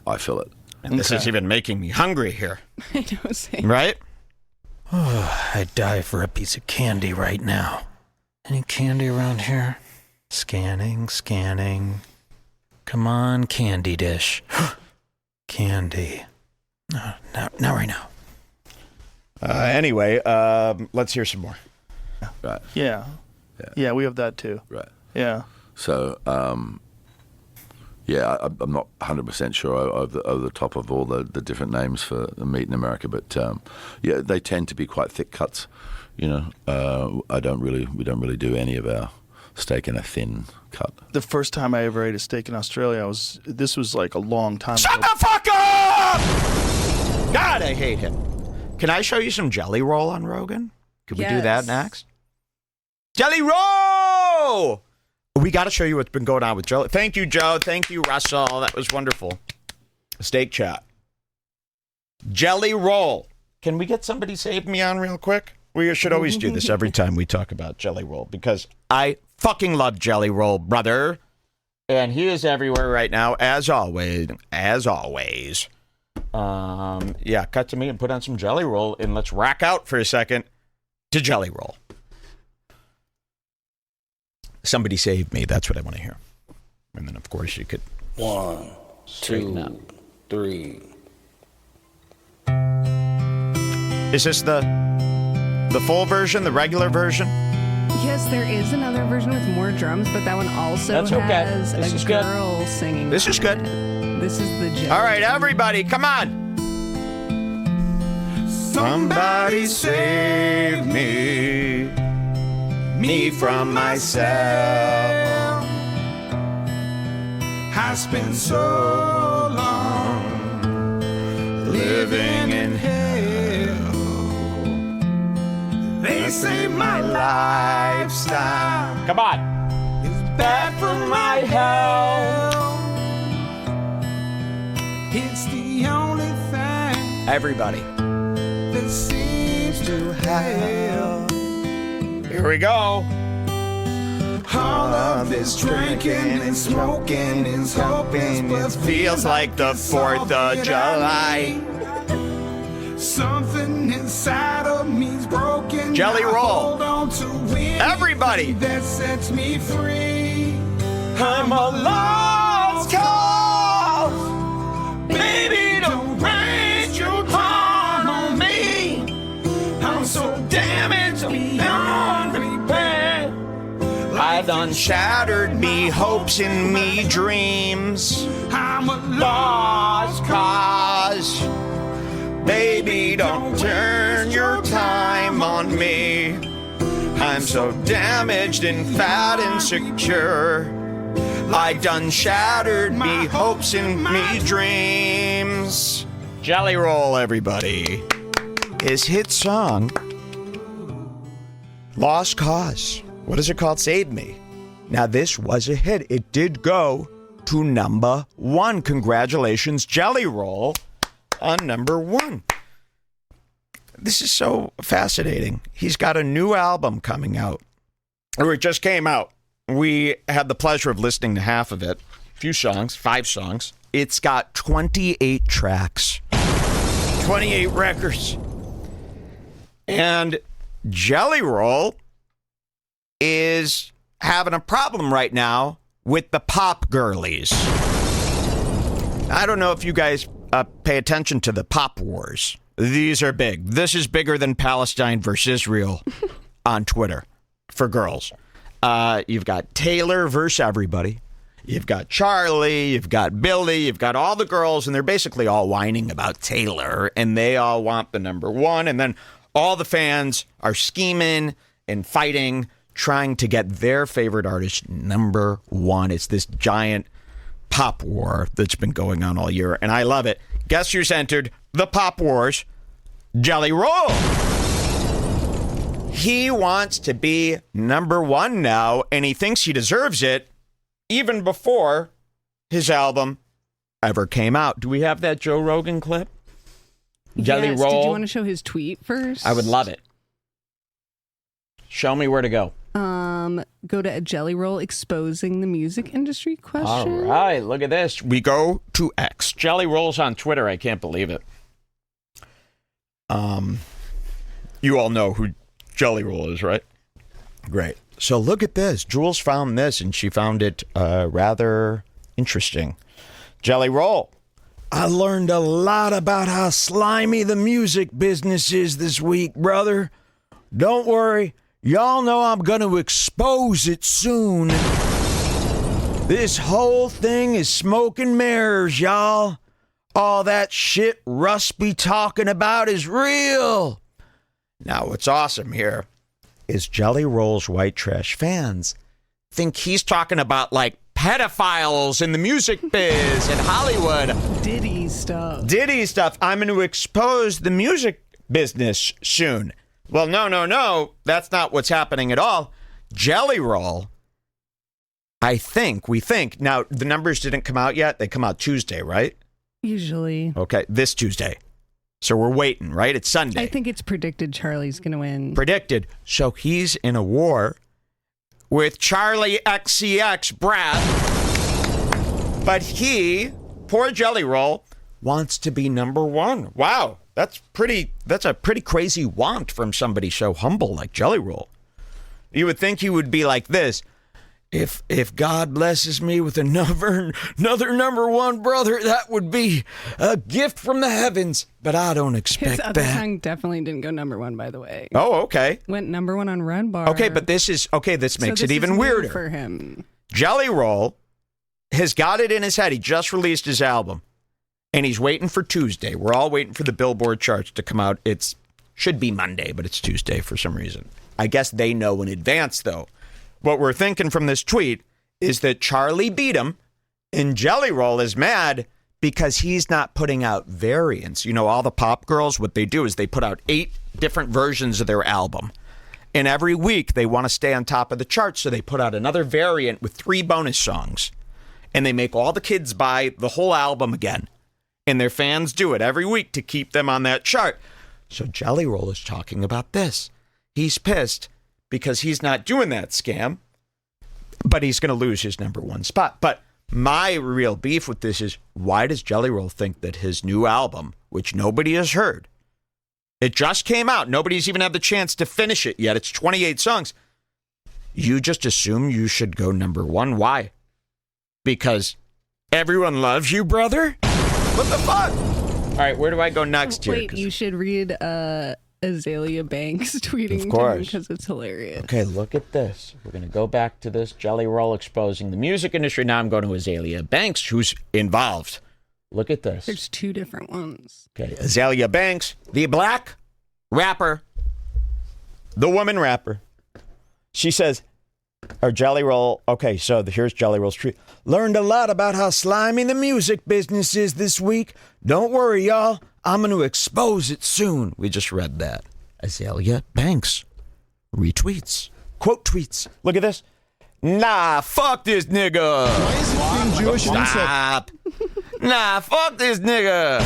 I feel it. And this is even making me hungry here. I know, same. Right? Oh, I'd die for a piece of candy right now. Any candy around here? Scanning. Come on, candy dish. Candy. No, right now. Anyway, let's hear some more. Right. Yeah, we have that too. Right. Yeah. So, I'm not 100% sure over the top of all the different names for the meat in America, but they tend to be quite thick cuts. We don't really do any of our steak in a thin cut. The first time I ever ate a steak in Australia, this was like a long time ago. Shut the fuck up! God, I hate him. Can I show you some Jelly Roll on Rogan? Can we do that next? Jelly Roll! We got to show you what's been going on with Jelly. Thank you, Joe. Thank you, Russell. That was wonderful. Steak chat. Jelly Roll. Can we get somebody save me on real quick? We should always do this every time we talk about Jelly Roll because I fucking love Jelly Roll, brother. And he is everywhere right now, as always. Cut to me and put on some Jelly Roll, and let's rack out for a second to Jelly Roll. Somebody save me. That's what I want to hear. And then, of course, you could 1, 2, 3. Is this the full version, the regular version? Yes, there is another version with more drums, but that one also has a girl singing. This is good. This is the Jelly. All right, everybody, come on. Somebody save me from myself. I spent so long living in hell. They say my lifestyle, come on, is bad for my health. It's the only thing, everybody, that seems to help. Here we go. All of this drinking and smoking is hoping it feels like the 4th of July. Something inside of me's broken. Jelly Roll. Hold on to everybody that sets me free. I'm a lost cause. Baby, don't waste your time on me. I'm so damaged beyond repair. I done shattered me hopes and me dreams. I'm a lost cause. Baby, don't turn your time on me. I'm so damaged and fat and secure. I done shattered me hopes and me dreams. Jelly Roll, everybody. His hit song, Lost Cause. What is it called? Save Me. Now, this was a hit. It did go to number 1. Congratulations, Jelly Roll, on number 1. This is so fascinating. He's got a new album coming out, or it just came out. We had the pleasure of listening to half of it. A few songs, 5 songs. It's got 28 tracks, 28 records. And Jelly Roll is having a problem right now with the pop girlies. I don't know if you guys pay attention to the pop wars. These are big. This is bigger than Palestine versus Israel on Twitter for girls. You've got Taylor versus everybody. You've got Charli, you've got Billy, you've got all the girls, and they're basically all whining about Taylor, and they all want the number 1, and then all the fans are scheming and fighting, trying to get their favorite artist number 1. It's this giant pop war that's been going on all year, and I love it. Guess who's entered the pop wars? Jelly Roll. He wants to be number 1 now, and he thinks he deserves it even before his album ever came out. Do we have that Joe Rogan clip? Jelly Roll. Did you want to show his tweet first? I would love it. Show me where to go. go to a Jelly Roll exposing the music industry question. All right, look at this. We go to X. Jelly Roll's on Twitter. I can't believe it. You all know who Jelly Roll is, right? Great. So look at this. Jules found this, and she found it rather interesting. Jelly Roll. I learned a lot about how slimy the music business is this week, brother. Don't worry. Y'all know I'm going to expose it soon. This whole thing is smoke and mirrors, y'all. All that shit Russ be talking about is real. Now, what's awesome here is Jelly Roll's white trash fans think he's talking about, like, pedophiles in the music biz in Hollywood. Diddy stuff. I'm going to expose the music business soon. Well, no. That's not what's happening at all. Jelly Roll, we think. Now, the numbers didn't come out yet. They come out Tuesday, right? Usually. Okay, this Tuesday. So we're waiting, right? It's Sunday. I think it's predicted Charlie's going to win. Predicted. So he's in a war with Charli XCX, Brad. But he, poor Jelly Roll, wants to be number one. Wow, that's a pretty crazy want from somebody so humble like Jelly Roll. You would think he would be like this. If God blesses me with another number one brother, that would be a gift from the heavens. But I don't expect His other that. song definitely didn't go number one, by the way. Oh, okay. Went number one on Redbar. Okay, but this makes it even weirder for him. Jelly Roll has got it in his head. He just released his album, and he's waiting for Tuesday. We're all waiting for the Billboard charts to come out. It should be Monday, but it's Tuesday for some reason. I guess they know in advance, though. What we're thinking from this tweet is that Charli beat him, and Jelly Roll is mad because he's not putting out variants. You know, all the pop girls, what they do is they put out 8 different versions of their album. And every week they want to stay on top of the charts, so they put out another variant with 3 bonus songs. And they make all the kids buy the whole album again. And their fans do it every week to keep them on that chart. So Jelly Roll is talking about this. He's pissed because he's not doing that scam, but he's going to lose his number one spot. But my real beef with this is, why does Jelly Roll think that his new album, which nobody has heard, it just came out, nobody's even had the chance to finish it yet, it's 28 songs, you just assume you should go number one? Why? Because everyone loves you, brother? What the fuck? All right, where do I go next here? Wait, you should read Azalea Banks tweeting of course, because it's hilarious. Okay, look at this. We're going to go back to this Jelly Roll exposing the music industry. Now I'm going to Azalea Banks, who's involved. Look at this. There's 2 different ones. Okay, Azalea Banks, the black rapper, the woman rapper. She says, or Jelly Roll, okay, so here's Jelly Roll's tweet. Learned a lot about how slimy the music business is this week. Don't worry, y'all. I'm going to expose it soon. We just read that. Azalea Banks retweets. Quote tweets. Look at this. Nah, fuck this nigga. Why is it being Jewish? Stop. Nah, fuck this nigga.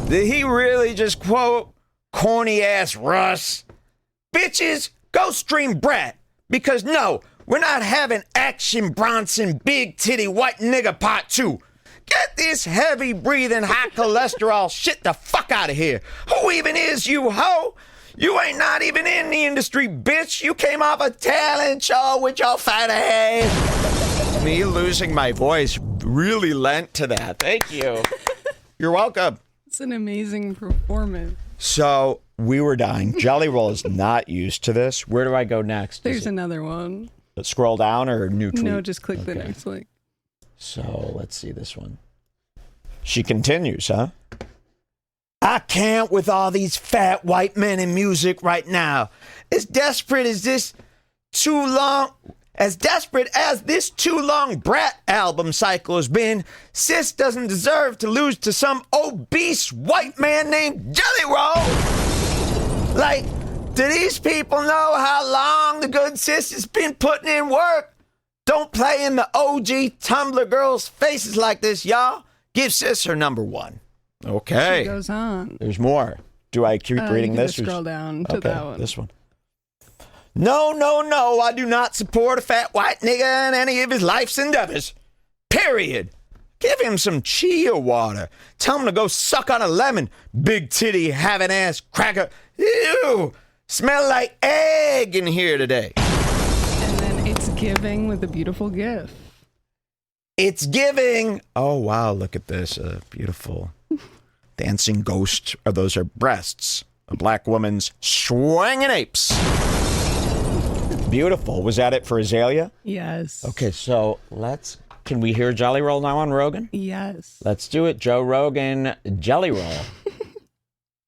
Did he really just quote corny ass Russ? Bitches, go stream Brett. Because no, we're not having Action Bronson big titty white nigga part 2. Get this heavy breathing, high cholesterol shit the fuck out of here. Who even is you, ho? You ain't not even in the industry, bitch. You came off a talent show with your fat ass. Me losing my voice really lent to that. Thank you. You're welcome. It's an amazing performance. So we were dying. Jelly Roll is not used to this. Where do I go next? There's another one. Scroll down or new tweet? No, just click the next link. So let's see this one. She continues, huh? I can't with all these fat white men in music right now. As desperate as this Too Long Brat album cycle has been, sis doesn't deserve to lose to some obese white man named Jelly Roll. Like, do these people know how long the good sis has been putting in work? Don't play in the OG Tumblr girls' faces like this, y'all. Give sis her number one. Okay. She goes on. There's more. Do I keep reading this? Scroll down to that one. This one. No, no, no, I do not support a fat white nigga in any of his life's endeavors. Period. Give him some chia water. Tell him to go suck on a lemon. Big titty, having ass cracker. Ew. Smell like egg in here today. And then it's giving with a beautiful gif. It's giving. Oh, wow, look at this. Beautiful dancing ghost. Or those are breasts. A black woman's swinging apes. Beautiful. Was that it for Azalea? Yes. Okay, so can we hear Jelly Roll now on Rogan? Yes. Let's do it. Joe Rogan, Jelly Roll.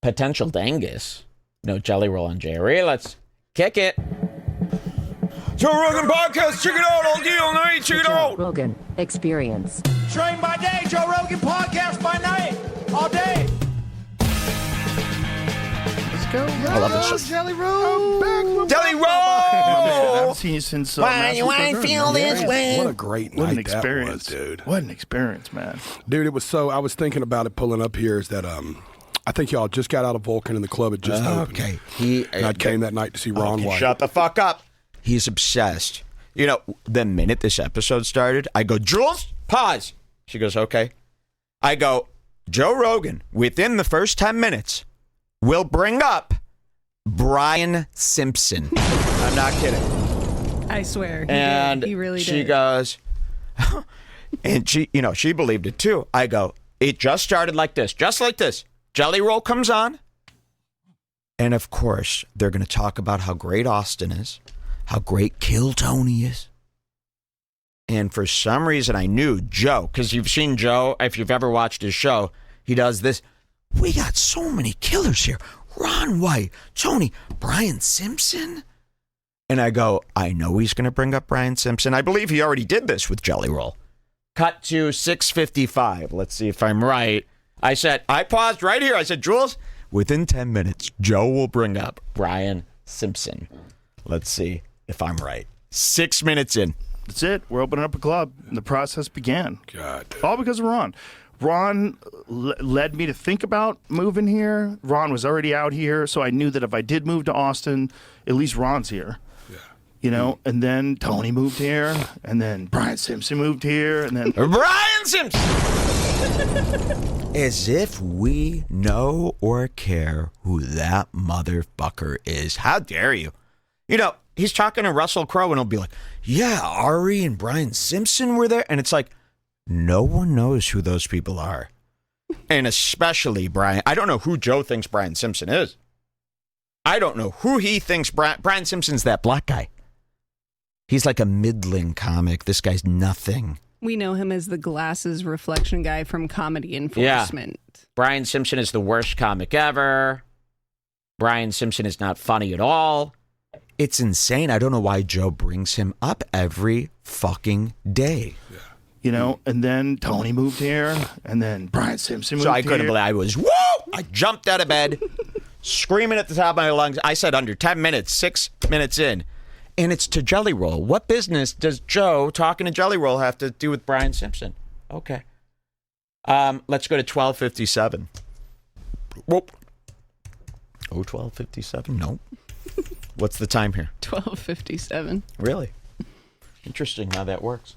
Potential dangus. No Jelly Roll on JRE. Let's kick it. Joe Rogan podcast. Check it out. All deal night. Check it out. Rogan experience. Train by day, Joe Rogan podcast by night, all day. Go, I love this. Jelly Roll. Jelly Roll. I haven't seen you since. Why you ain't feel this way? What a great night What an that experience, was, dude. What an experience, man. Dude, it was so. I was thinking about it pulling up here. Is that I think y'all just got out of Vulcan and the club had just opened. Okay. And I came that night to see Ron White. Shut the fuck up. He's obsessed. You know, the minute this episode started, I go, Jules, pause. She goes, okay. I go, Joe Rogan, within the first 10 minutes, will bring up Brian Simpson. I'm not kidding. I swear. He really did. She goes, and she believed it too. I go, it just started like this, just like this. Jelly Roll comes on. And of course, they're going to talk about how great Austin is, how great Kill Tony is. And for some reason, I knew Joe, because you've seen Joe, if you've ever watched his show, he does this. We got so many killers here. Ron White, Tony, Brian Simpson. And I go, I know he's going to bring up Brian Simpson. I believe he already did this with Jelly Roll. Cut to 6:55. Let's see if I'm right. I paused right here. I said, Jules, within 10 minutes, Joe will bring up Brian Simpson. Let's see if I'm right. 6 minutes in. That's it. We're opening up a club, and the process began. God. All because of Ron. Ron led me to think about moving here. Ron was already out here, so I knew that if I did move to Austin, at least Ron's here. Yeah. You know, and then Tony moved here, and then Brian Simpson moved here, and then Brian Simpson! As if we know or care who that motherfucker is. How dare you? You know, he's talking to Russell Crowe, and he'll be like, yeah, RE and Brian Simpson were there. And it's like, no one knows who those people are. And especially Brian. I don't know who Joe thinks Brian Simpson is. I don't know who he thinks Brian Simpson's that black guy. He's like a middling comic. This guy's nothing. We know him as the glasses reflection guy from Comedy Enforcement. Yeah. Brian Simpson is the worst comic ever. Brian Simpson is not funny at all. It's insane. I don't know why Joe brings him up every fucking day. Yeah. you know, and then Tony moved here, and then Brian Simpson moved here. So I couldn't believe I was, woo! I jumped out of bed, screaming at the top of my lungs. I said under 10 minutes, 6 minutes in. And it's to Jelly Roll. What business does Joe talking to Jelly Roll have to do with Brian Simpson? Okay. Let's go to 12:57. Whoop. Oh, 12:57? Nope. What's the time here? 12:57. Really? Interesting how that works.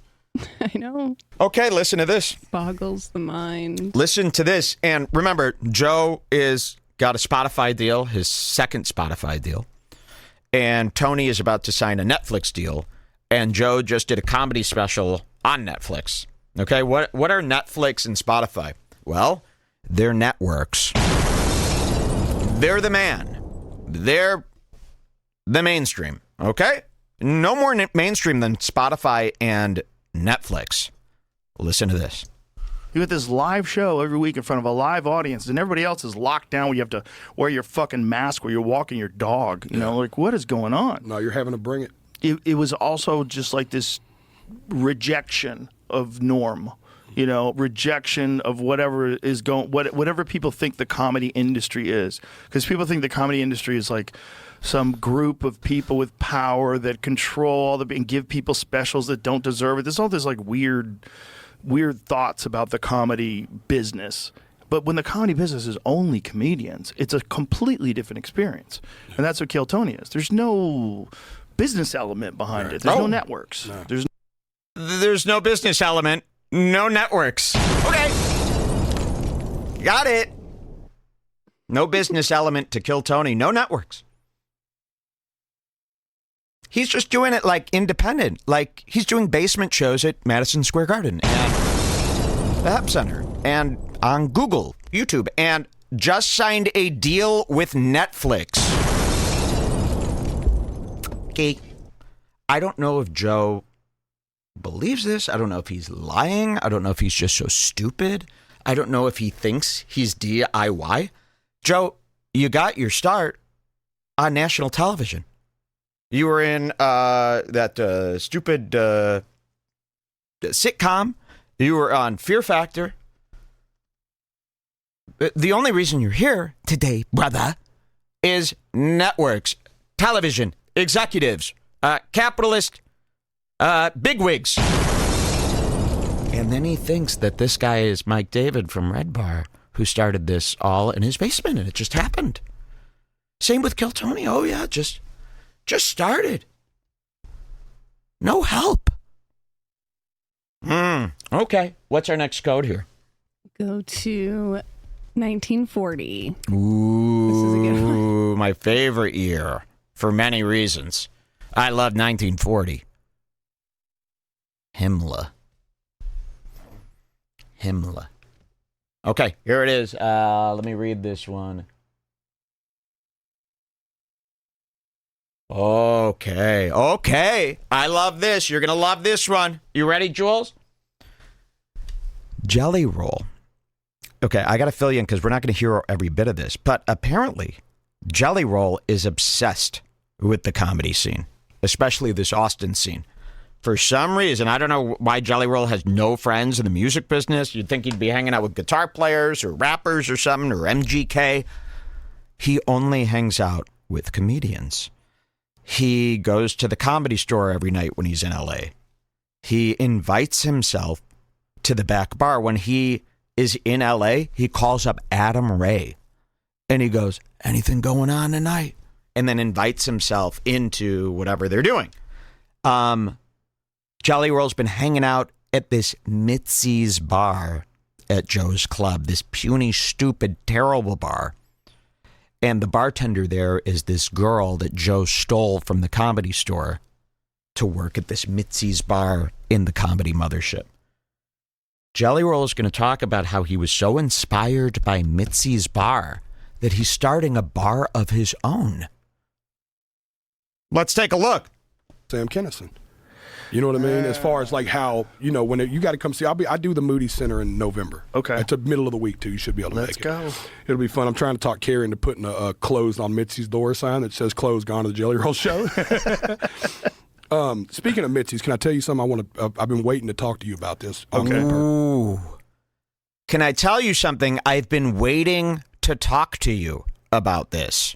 I know. Okay, listen to this. Boggles the mind. Listen to this. And remember, Joe got a Spotify deal, his second Spotify deal. And Tony is about to sign a Netflix deal. And Joe just did a comedy special on Netflix. Okay, what are Netflix and Spotify? Well, they're networks. They're the man. They're the mainstream. Okay? No more mainstream than Spotify and Netflix. Listen to this. You get this live show every week in front of a live audience, and everybody else is locked down where you have to wear your fucking mask where you're walking your dog. You know, like, what is going on? No, you're having to bring it. It was also just like this rejection of norm, you know, rejection of whatever is going, whatever people think the comedy industry is. Because people think the comedy industry is like some group of people with power that control all and give people specials that don't deserve it. There's all this like weird thoughts about the comedy business. But when the comedy business is only comedians, it's a completely different experience. And that's what Kill Tony is. There's no business element behind it. There's no networks. No. There's no business element. No networks. Okay. Got it. No business element to Kill Tony. No networks. He's just doing it like independent. Like he's doing basement shows at Madison Square Garden and the Hep Center and on Google, YouTube, and just signed a deal with Netflix. Okay. I don't know if Joe believes this. I don't know if he's lying. I don't know if he's just so stupid. I don't know if he thinks he's DIY. Joe, you got your start on national television. You were in that stupid sitcom. You were on Fear Factor. The only reason you're here today, brother, is networks, television, executives, capitalist, bigwigs. And then he thinks that this guy is Mike David from REDBAR, who started this all in his basement, and it just happened. Same with Kill Tony. Oh, yeah, just started. No help. Okay. What's our next code here? Go to 1940. Ooh, this is a good one. My favorite year for many reasons. I love 1940. Himmler. Okay, here it is. Let me read this one. Okay. I love this. You're going to love this one. You ready, Jules? Jelly Roll. Okay, I got to fill you in because we're not going to hear every bit of this. But apparently, Jelly Roll is obsessed with the comedy scene, especially this Austin scene. For some reason, I don't know why Jelly Roll has no friends in the music business. You'd think he'd be hanging out with guitar players or rappers or something, or MGK. He only hangs out with comedians. He goes to the Comedy Store every night when he's in LA. He invites himself to the back bar. When he is in LA, he calls up Adam Ray and he goes, anything going on tonight? And then invites himself into whatever they're doing. Jelly Roll's been hanging out at this Mitzi's bar at Joe's Club, this puny, stupid, terrible bar. And the bartender there is this girl that Joe stole from the Comedy Store to work at this Mitzi's bar in the Comedy Mothership. Jelly Roll is going to talk about how he was so inspired by Mitzi's bar that he's starting a bar of his own. Let's take a look. Sam Kinison. You know what I mean? As far as like how, you know, when you got to come see, I do the Moody Center in November. Okay. It's the middle of the week, too. You should be able to Let's make it. go. It'll be fun. I'm trying to talk Carrie into putting a closed on Mitzi's door sign that says closed, gone to the Jelly Roll show. Speaking of Mitzi's, can I tell you something? I've been waiting to talk to you about this. Okay. Ooh. Can I tell you something? I've been waiting to talk to you about this.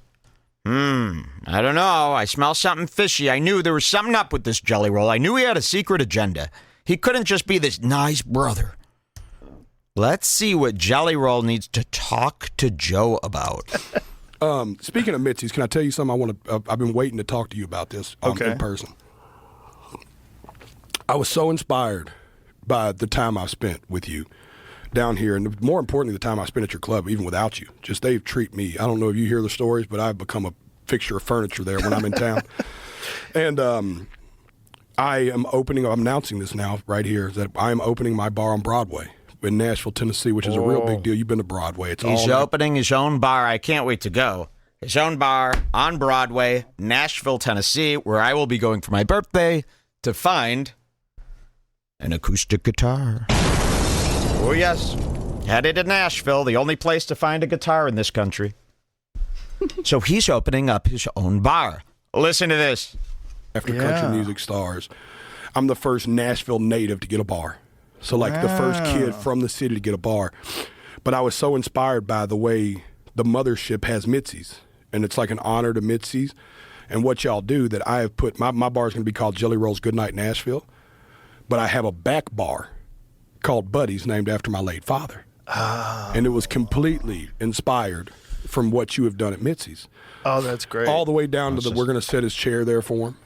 I don't know. I smell something fishy. I knew there was something up with this Jelly Roll. I knew he had a secret agenda. He couldn't just be this nice brother. Let's see what Jelly Roll needs to talk to Joe about. Speaking of Mitzi's, can I tell you something? I've been waiting to talk to you about this in person. I was so inspired by the time I spent with you down here, and more importantly, the time I spent at your club, even without you. Just they treat me. I don't know if you hear the stories, but I've become a fixture of furniture there when I'm in town. And I'm announcing this now right here, that I am opening my bar on Broadway in Nashville, Tennessee, which is a real big deal. You've been to Broadway. He's opening his own bar. I can't wait to go. His own bar on Broadway, Nashville, Tennessee, where I will be going for my birthday to find an acoustic guitar. Oh, yes. Headed to Nashville, the only place to find a guitar in this country. So he's opening up his own bar. Listen to this. After country music stars, I'm the first Nashville native to get a bar. So, like, the first kid from the city to get a bar. But I was so inspired by the way the mothership has Mitzi's. And it's like an honor to Mitzi's. And what y'all do that I have put, my bar is going to be called Jelly Roll's Goodnight Nashville. But I have a back bar called Buddy's, named after my late father. And it was completely inspired from what you have done at Mitzi's. Oh, that's great. All the way down to we're going to set his chair there for him.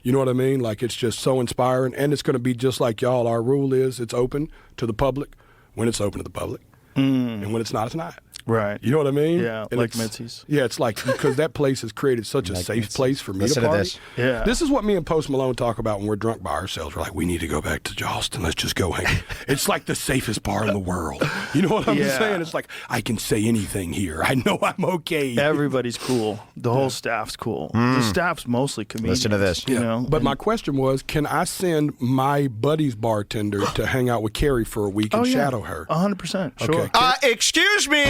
You know what I mean? Like, it's just so inspiring, and it's going to be just like y'all. Our rule is it's open to the public when it's open to the public, and when it's not. Right. You know what I mean? Yeah, and like Mitzi's. Yeah, it's like, because that place has created such a safe place for me to party. This. Yeah. This is what me and Post Malone talk about when we're drunk by ourselves. We're like, we need to go back to Charleston. Let's just go hang. It's like the safest bar in the world. You know what I'm saying? It's like, I can say anything here. I know I'm okay. Everybody's cool. The whole staff's cool. The staff's mostly comedians. Listen to this. You know? But my question was, can I send my buddy's bartender to hang out with Carrie for a week and shadow her? 100%. Sure. Okay. Excuse me.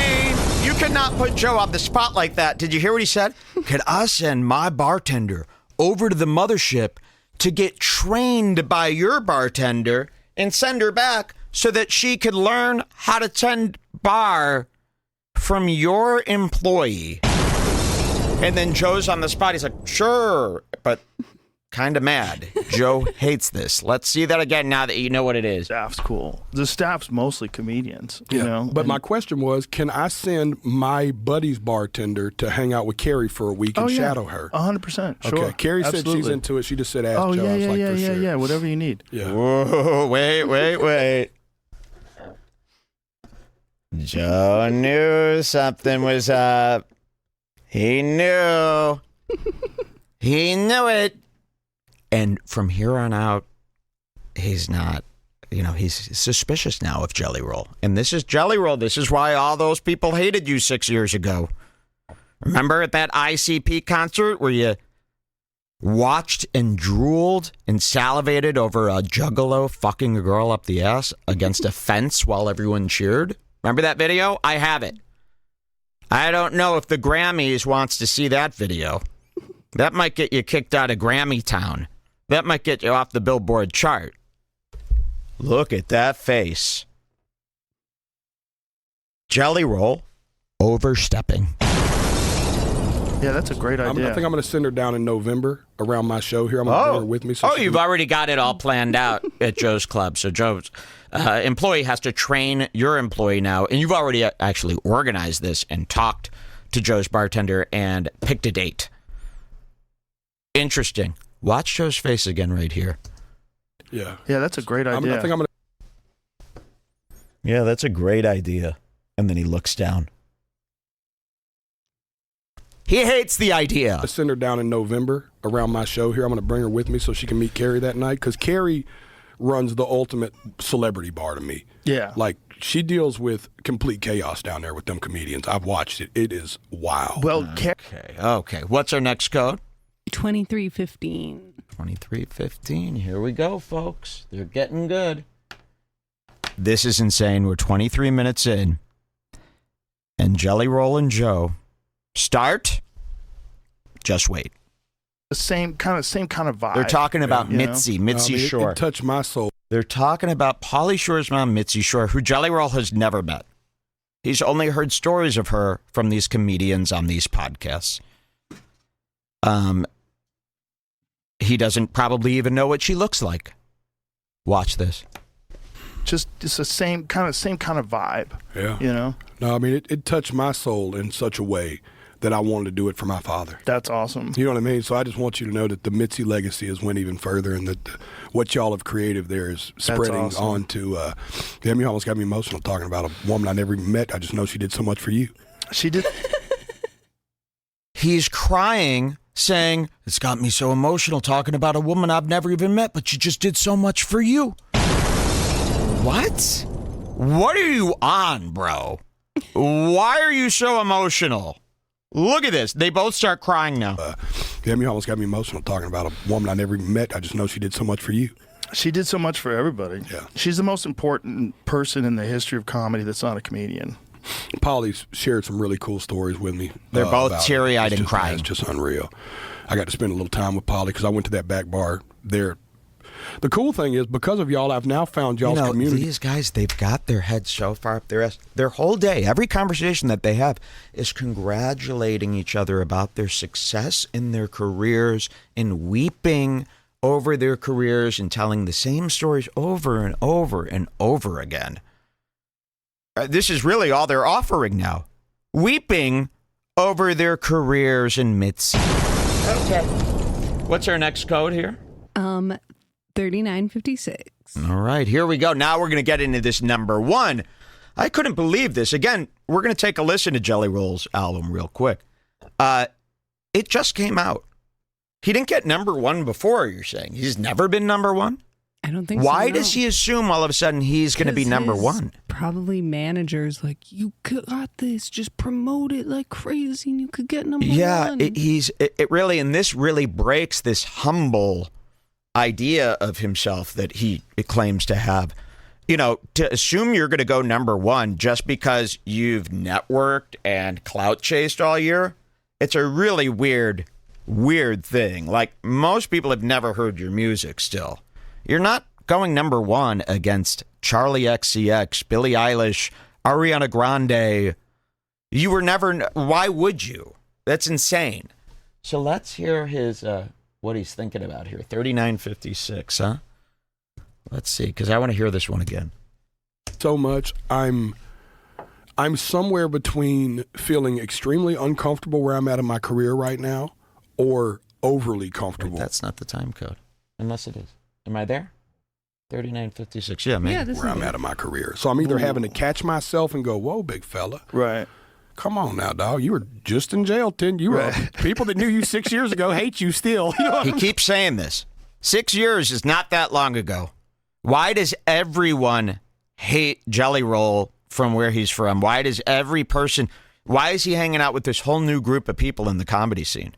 You cannot put Joe on the spot like that. Did you hear what he said? Could I send my bartender over to the mothership To get trained by your bartender and send her back so that she could learn how to tend bar from your employee. And then Joe's on the spot. He's like, sure, but kind of mad. Joe hates this. Let's see that again now that you know what it is. Staff's cool. The staff's mostly comedians, you know? But my question was, can I send my buddy's bartender to hang out with Carrie for a week and shadow her? 100%. Sure. Okay. Carrie said she's into it. She just said, ask Joe. I was like, for sure. Yeah. Whatever you need. Yeah. Whoa, wait. Joe knew something was up. He knew. He knew it. And from here on out, he's not, he's suspicious now of Jelly Roll. And this is Jelly Roll. This is why all those people hated you 6 years ago. Remember at that ICP concert where you watched and drooled and salivated over a juggalo fucking a girl up the ass against a fence while everyone cheered? Remember that video? I have it. I don't know if the Grammys wants to see that video. That might get you kicked out of Grammy Town. That might get you off the Billboard chart. Look at that face. Jelly Roll overstepping. Yeah, that's a great idea. I think I'm going to send her down in November around my show here. I'm going to bring her with me. So you've already got it all planned out at Joe's Club. So Joe's employee has to train your employee now. And you've already actually organized this and talked to Joe's bartender and picked a date. Interesting. Watch Joe's face again right here. Yeah. Yeah, that's a great idea. I think I'm going to. Yeah, that's a great idea. And then he looks down. He hates the idea. I send her down in November around my show here. I'm going to bring her with me so she can meet Carrie that night, because Carrie runs the ultimate celebrity bar to me. Yeah. Like, she deals with complete chaos down there with them comedians. I've watched it. It is wow. Well, Okay. What's our next code? 2315. 2315. Here we go, folks. They're getting good. This is insane. We're 23 minutes in. And Jelly Roll and Joe start. Just wait. The same kind of vibe. They're talking about Meezy Shore. It touched my soul. They're talking about Pauly Shore's mom, Meezy Shore, who Jelly Roll has never met. He's only heard stories of her from these comedians on these podcasts. He doesn't probably even know what she looks like. Watch this. Just the same kind of vibe. Yeah. You know? No, I mean, it touched my soul in such a way that I wanted to do it for my father. That's awesome. You know what I mean? So I just want you to know that the Meezy legacy has went even further, and that what y'all have created there is spreading on to, you almost got me emotional talking about a woman I never even met. I just know she did so much for you. She did. He's crying, saying, it's got me so emotional talking about a woman I've never even met, but she just did so much for you. What? What are you on, bro? Why are you so emotional? Look at this. They both start crying now. You almost got me emotional talking about a woman I never even met. I just know she did so much for you. She did so much for everybody. Yeah. She's the most important person in the history of comedy that's not a comedian. Pauly's shared some really cool stories with me. They're both teary-eyed and crying. It's just unreal. I got to spend a little time with Pauly because I went to that back bar there. The cool thing is, because of y'all, I've now found y'all's community. These guys, they've got their heads so far up their ass. Their whole day, every conversation that they have is congratulating each other about their success in their careers and weeping over their careers and telling the same stories over and over and over again. This is really all they're offering now. Weeping over their careers in Meezy. Okay. What's our next code here? 39.56. All right, here we go. Now we're going to get into this number one. I couldn't believe this. Again, we're going to take a listen to Jelly Roll's album real quick. It just came out. He didn't get number one before, you're saying? He's never been number one? I don't think Why so. does he assume all of a sudden he's going to be number one? Probably managers like, you got this, just promote it like crazy and you could get number one. Yeah, it really, and this really breaks this humble idea of himself that he claims to have. You know, to assume you're going to go number one just because you've networked and clout chased all year, it's a really weird thing. Like, most people have never heard your music still. You're not going number one against Charli XCX, Billie Eilish, Ariana Grande. You were never... Why would you? That's insane. So let's hear his... what he's thinking about here. 39.56, huh? Let's see, because I want to hear this one again. So much. I'm somewhere between feeling extremely uncomfortable where I'm at in my career right now or overly comfortable. Wait, that's not the time code. Unless it is. Am I there? 39.56. Yeah, man. Yeah, where I'm at in my career. So I'm either having to catch myself and go, whoa, big fella. Right. Come on now, dog. You were just in jail 10. You were people that knew you 6 years ago hate you still. You know he keeps saying this. 6 years is not that long ago. Why does everyone hate Jelly Roll from where he's from? Why is he hanging out with this whole new group of people in the comedy scene?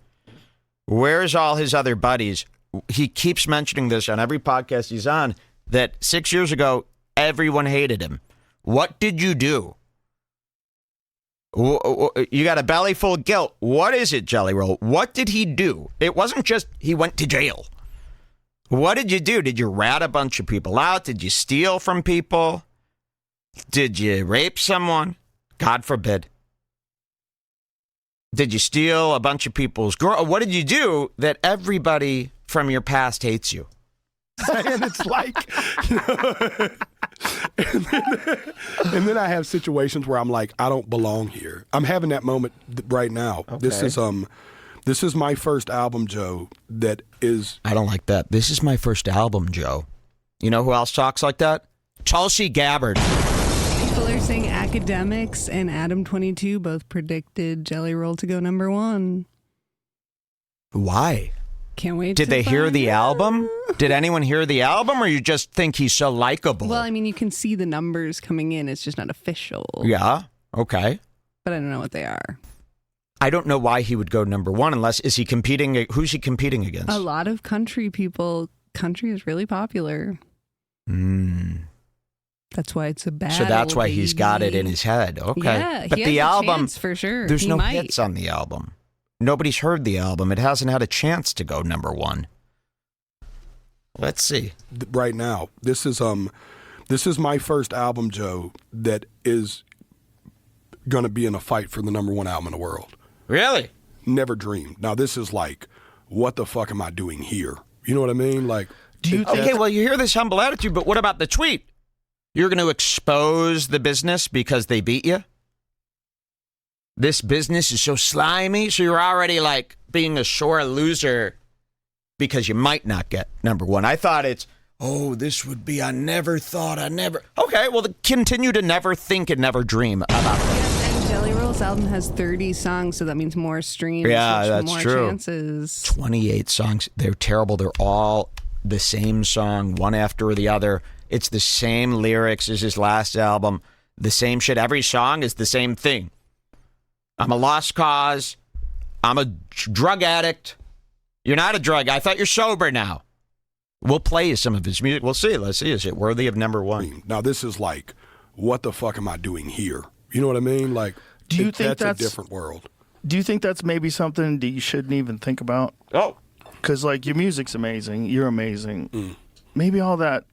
Where's all his other buddies? He keeps mentioning this on every podcast he's on, that 6 years ago, everyone hated him. What did you do? You got a belly full of guilt. What is it, Jelly Roll? What did he do? It wasn't just he went to jail. What did you do? Did you rat a bunch of people out? Did you steal from people? Did you rape someone? God forbid. Did you steal a bunch of people's girl? What did you do that everybody from your past hates you? And it's like, and then I have situations where I'm like, I don't belong here. I'm having that moment right now. Okay. This is my first album, Joe, that is... I don't like that. This is my first album, Joe. You know who else talks like that? Tulsi Gabbard. People are saying Academics and Adam22 both predicted Jelly Roll to go number one. Why? Can't wait. Did they hear the album? Did anyone hear the album, or you just think he's so likable? Well, I mean, you can see the numbers coming in. It's just not official. Yeah. Okay. But I don't know what they are. I don't know why he would go number one unless, is he competing? Who's he competing against? A lot of country people. Country is really popular. That's why it's a battle. So that's why he's got it in his head. Okay. Yeah, but he the has album, a chance for sure. There's he no might. hits on the album. Nobody's heard the album. It hasn't had a chance to go number one. Let's see. Right now, this is my first album, Joe, that is going to be in a fight for the number one album in the world. Really? Never dreamed. Now, this is like, what the fuck am I doing here? You know what I mean? Like, do you okay, well, you hear this humble attitude, but what about the tweet? You're going to expose the business because they beat you? This business is so slimy, so you're already like being a sore loser because you might not get number one. I thought it's, this would be, I never thought, Okay, well, continue to never think and never dream about that. Yes, and Jelly Roll's album has 30 songs, so that means more streams. Yeah, that's more true. Chances. 28 songs. They're terrible. They're all the same song, one after the other. It's the same lyrics as his last album. The same shit. Every song is the same thing. I'm a lost cause. I'm a drug addict. You're not a drug. I thought you're sober now. We'll play you some of his music. We'll see. Let's see. Is it worthy of number one? Now, this is like, what the fuck am I doing here? You know what I mean? Like, do you think that's a different world? Do you think that's maybe something that you shouldn't even think about? Oh. Because, like, your music's amazing. You're amazing. Maybe all that,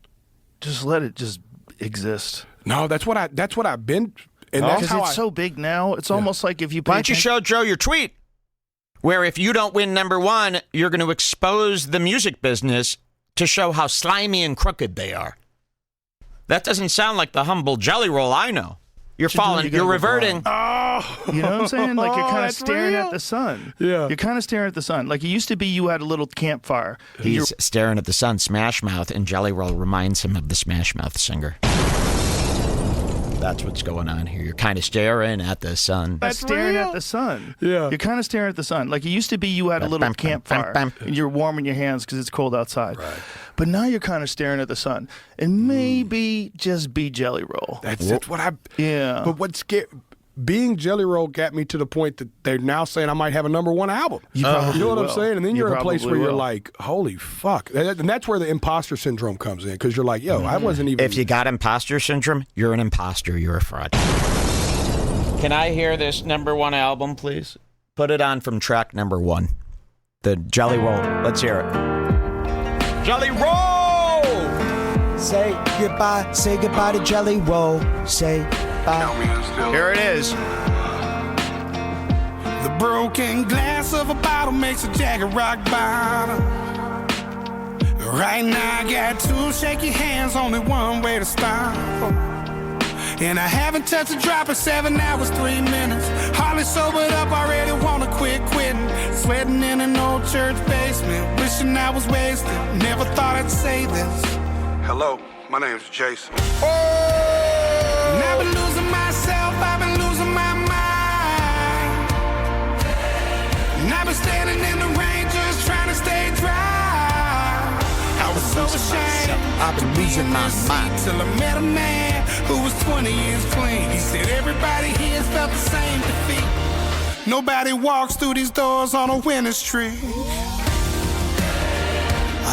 just let it just exist. No, that's what I've been... And that's because it's so big now. It's almost like if you... Why don't you show Joe your tweet? Where if you don't win number one, you're going to expose the music business to show how slimy and crooked they are. That doesn't sound like the humble Jelly Roll I know. You're reverting. Oh, Oh, You know what I'm saying? Like you're kind of that's staring real. at the sun. Yeah. You're kind of staring at the sun. Like it used to be you had a little campfire. He's staring at the sun, Smash Mouth, and Jelly Roll reminds him of the Smash Mouth singer. That's what's going on here. You're kind of staring at the sun. That's staring at the sun. Yeah. You're kind of staring at the sun. Like it used to be you had a little campfire and you're warming your hands because it's cold outside. Right. But now you're kind of staring at the sun. And maybe just be Jelly Roll. That's what I. Yeah. But what's being Jelly Roll got me to the point that they're now saying I might have a #1 album. You probably know what will. I'm saying? And then You you're in a place where probably you're will. like, holy fuck. And that's where the imposter syndrome comes in because you're like, yo, I wasn't even. If you got imposter syndrome, you're an imposter. You're a fraud. Can I hear this #1 album, please? Put it on from track #1. The Jelly Roll. Let's hear it. Jelly Roll! Say goodbye to Jelly Roll. Say bye. Here it is. The broken glass of a bottle makes a jagged rock bottom. Right now I got two shaky hands, only one way to stop. And I haven't touched a drop in 7 hours, 3 minutes. Hardly sobered up, already wanna quit quitting. Sweating in an old church basement, wishing I was wasted. Never thought I'd say this. Hello, my name's Jason. And I've been losing myself, I've been losing my mind. And I've been standing in the rain just trying to stay dry. I was so ashamed. I've been losing my mind. Till I met a man who was 20 years clean. He said everybody here felt the same defeat. Nobody walks through these doors on a winning streak.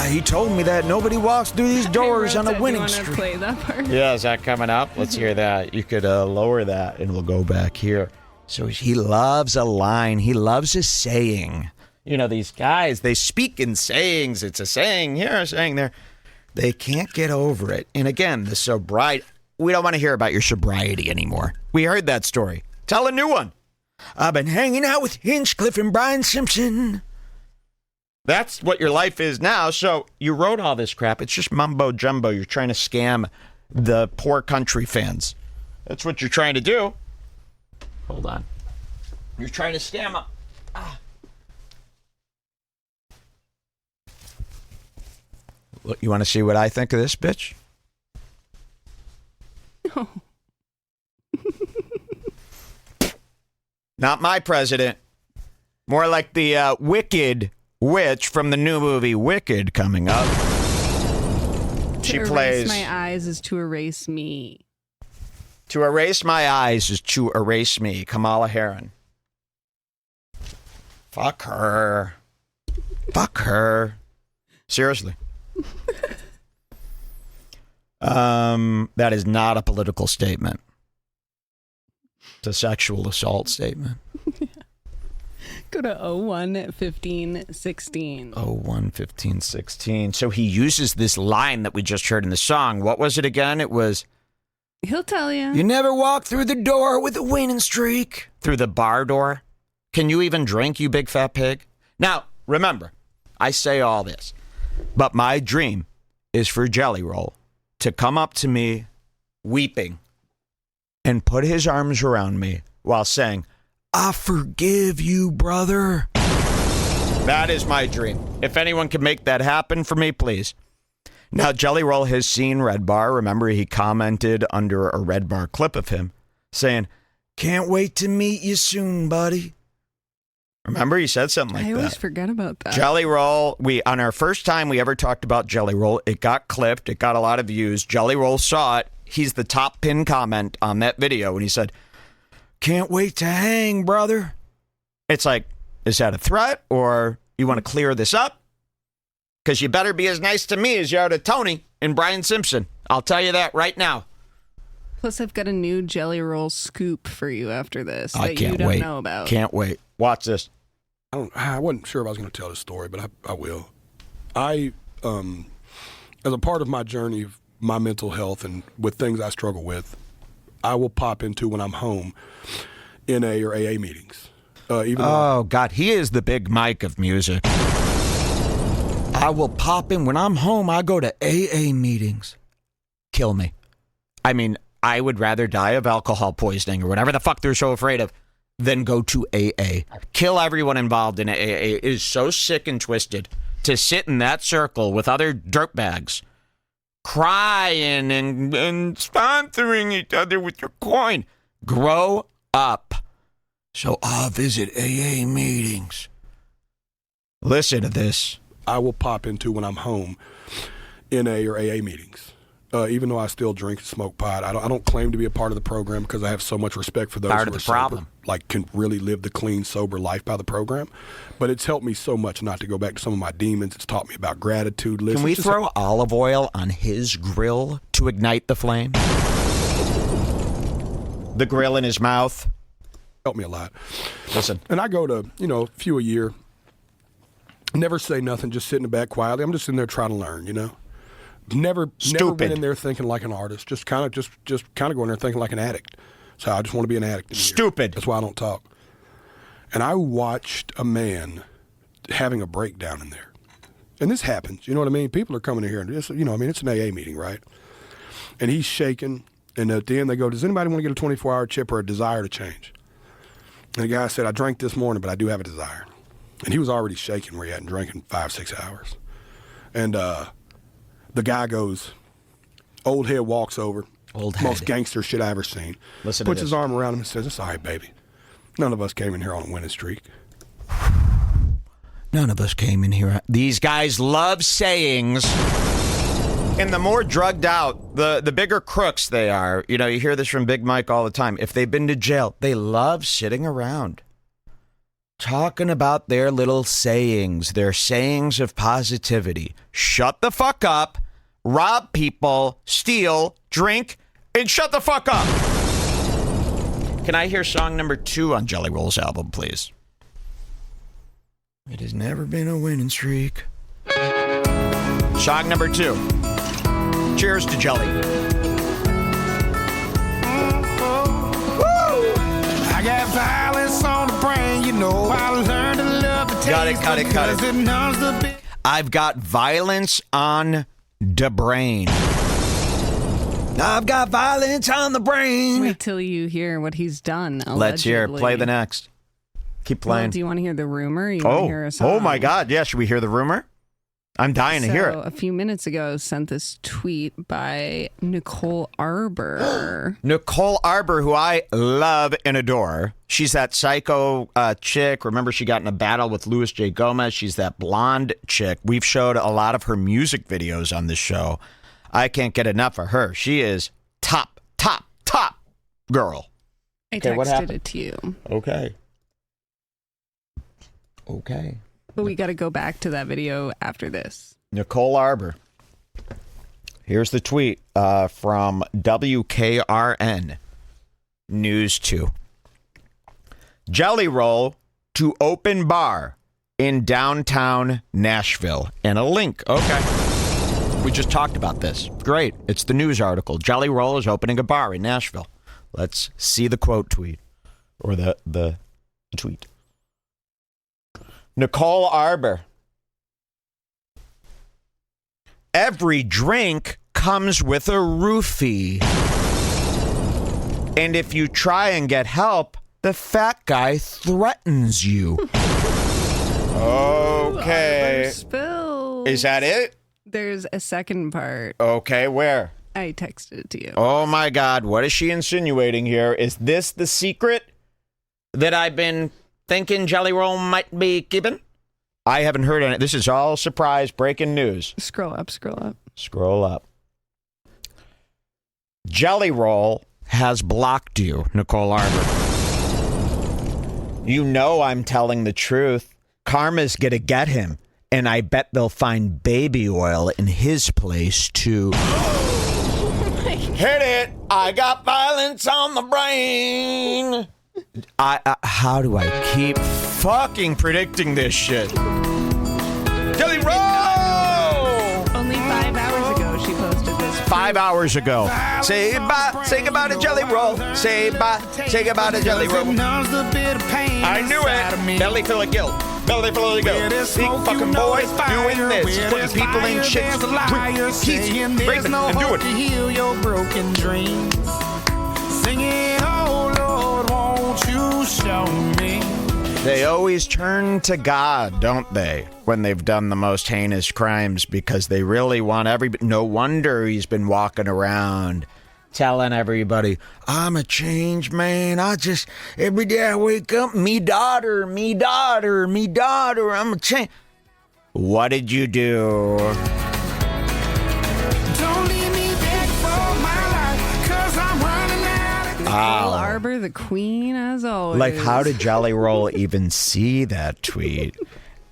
He told me that nobody walks through these doors on a winning Do you want to streak. play that part? Yeah, is that coming up? Let's hear that. You could lower that, and we'll go back here. So he loves a line. He loves a saying. You know, these guys, they speak in sayings. It's a saying here, a saying there. They can't get over it. And again, the sobriety. We don't want to hear about your sobriety anymore. We heard that story. Tell a new one. I've been hanging out with Hinchcliffe and Brian Simpson. That's what your life is now. So you wrote all this crap. It's just mumbo jumbo. You're trying to scam the poor country fans. That's what you're trying to do. Hold on. You're trying to scam them. Look, you want to see what I think of this bitch? No. Not my president. More like the wicked witch from the new movie Wicked coming up. She plays. My eyes is to erase me. To erase my eyes is to erase me. Kamala Harris. Fuck her. Fuck her. Seriously. That is not a political statement. It's a sexual assault statement. Go to 01-15-16. 01-15-16. So he uses this line that we just heard in the song. What was it again? It was, He'll tell you. You never walk through the door with a winning streak. through the bar door. Can you even drink, you big fat pig? Now, remember, I say all this, but my dream is for Jelly Roll to come up to me weeping and put his arms around me while saying, I forgive you, brother. that is my dream. If anyone can make that happen for me, please. Now, Jelly Roll has seen Redbar. Remember, he commented under a Redbar clip of him saying, Can't wait to meet you soon, buddy. remember, he said something like I that. always forget about that. Jelly Roll, on our first time we ever talked about Jelly Roll, it got clipped. It got a lot of views. Jelly Roll saw it. He's the top pinned comment on that video. And he said, Can't wait to hang, brother. it's like, is that a threat or you want to clear this up? Because you better be as nice to me as you are to Tony and Brian Simpson. I'll tell you that right now. Plus, I've got a new Jelly Roll scoop for you after this I that can't you don't wait. know about. Can't wait. Watch this. I wasn't sure if I was going to tell this story, but I will. As a part of my journey of my mental health and with things I struggle with, I will pop into when I'm home NA or AA meetings. Oh, God. He is the big Mike of music. I will pop in. When I'm home, I go to AA meetings. Kill me. I mean, I would rather die of alcohol poisoning or whatever the fuck they're so afraid of then go to AA. Kill everyone involved in AA. It is so sick and twisted to sit in that circle with other dirtbags, crying and sponsoring each other with your coin. Grow up. So I'll visit AA meetings. Listen to this. I will pop into when I'm home, NA or AA meetings. Even though I still drink and smoke pot, I don't claim to be a part of the program because I have so much respect for those Part who of are the problem. sober, like can really live the clean, sober life by the program. But it's helped me so much not to go back to some of my demons. It's taught me about gratitude. Can we throw olive oil on his grill to ignite the flame? The grill in his mouth. Helped me a lot. Listen. And I go to, a few a year. Never say nothing, just sit in the back quietly. I'm just in there trying to learn, Never went in there thinking like an artist. Just kind of go in there thinking like an addict. So I just want to be an addict. Stupid. That's why I don't talk. And I watched a man having a breakdown in there. And this happens, you know what I mean? People are coming in here and it's, it's an AA meeting, right? And he's shaking. And at the end they go, does anybody want to get a 24-hour chip or a desire to change? And the guy said, I drank this morning, but I do have a desire. And he was already shaking where he hadn't drank in 5-6 hours. And the guy goes, old head walks over, most gangster shit I ever seen. Listen puts to his arm around him and says, it's all right, baby. None of us came in here on a winning streak. None of us came in here. These guys love sayings. And the more drugged out, the bigger crooks they are. You hear this from Big Mike all the time. If they've been to jail, they love sitting around, talking about their little sayings, their sayings of positivity. Shut the fuck up, rob people, steal, drink, and shut the fuck up. Can I hear song number 2 on Jelly Roll's album, please? It has never been a winning streak. Song number 2. Cheers to Jelly. I got violence on the brain, I learned to love the taste. Got it. I've got violence on the brain. I've got violence on the brain. Wait till you hear what he's done. Allegedly. Let's hear it. Play the next. Keep playing. Well, do you want to hear the rumor? Or you want to hear a song? Oh my God! Yeah, should we hear the rumor? I'm dying to hear it. A few minutes ago, sent this tweet by Nicole Arbor. Nicole Arbor, who I love and adore. She's that psycho chick. Remember, she got in a battle with Luis J. Gomez. She's that blonde chick. We've showed a lot of her music videos on this show. I can't get enough of her. She is top girl. I texted it to you. Okay. But we got to go back to that video after this. Nicole Arbor. Here's the tweet from WKRN News 2. Jelly Roll to open bar in downtown Nashville. And a link. Okay. We just talked about this. Great. It's the news article. Jelly Roll is opening a bar in Nashville. Let's see the quote tweet. Or the tweet. Nicole Arbor. Every drink comes with a roofie. And if you try and get help, the fat guy threatens you. Okay. Spills. Is that it? There's a second part. Okay, where? I texted it to you. Oh my God, what is she insinuating here? Is this the secret that I've been thinking Jelly Roll might be keeping? I haven't heard on it. This is all surprise breaking news. Scroll up. Scroll up. Jelly Roll has blocked you, Nicole Arbor. You know I'm telling the truth. Karma's gonna get him, and I bet they'll find baby oil in his place too. Hit it! I got violence on the brain. How do I keep fucking predicting this shit? Jelly Roll! Only 5 hours ago she posted this. 5 hours ago. Say goodbye to Jelly Roll. Say goodbye to Jelly Roll. I knew it. Belly full of guilt. Belly full of guilt. Big fucking boy doing this. He's putting people in shit. He's raping and doing it. Heal your broken dreams. Singing, oh Lord, won't you show They always turn to God, don't they, when they've done the most heinous crimes, because they really want everybody. No wonder he's been walking around telling everybody, I'm a changed man. Every day I wake up, me daughter, I'm a change. What did you do? Don't leave me back for my life, 'cause I'm running out of Nicole Arbor, the queen, as always. Like, how did Jelly Roll even see that tweet?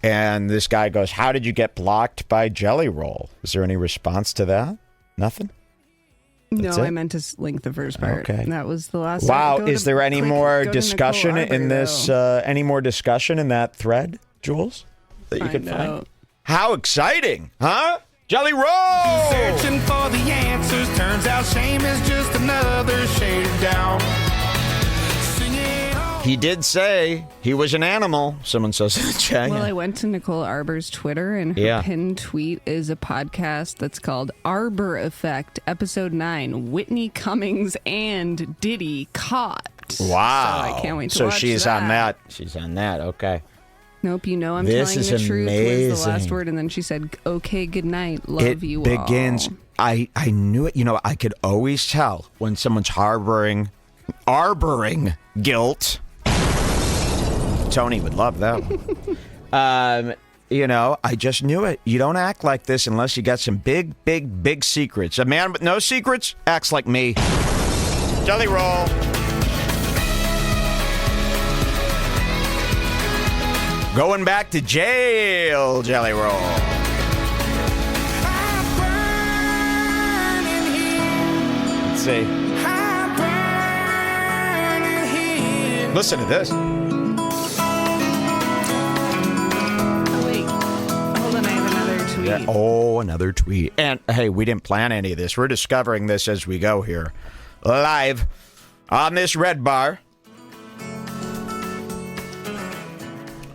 And this guy goes, how did you get blocked by Jelly Roll? Is there any response to that? Nothing? No, I meant to link the first part. Okay. That was the last. Wow, is there any more discussion in this? Any more discussion in that thread, Jules, that you can find? How exciting, huh? Jelly Roll! Searching for the answers. Turns out shame is just another shade of down. He did say he was an animal. Someone says in the chat. Well, I went to Nicole Arbor's Twitter, and her pinned tweet is a podcast that's called Arbor Effect, Episode 9, Whitney Cummings and Diddy Caught. Wow. So I can't wait to watch she's that. on that. She's on that. Okay. Nope, I'm telling the truth was the last word, and then she said, okay, good night, love you all. It begins, I knew it, I could always tell when someone's harboring guilt. Tony would love that one. I just knew it. You don't act like this unless you got some big secrets. A man with no secrets acts like me. Jelly Roll. Going back to jail, Jelly Roll. Let's see. Listen to this. Yeah. Oh, another tweet. And hey, we didn't plan any of this. We're discovering this as we go here. Live on this Red Bar.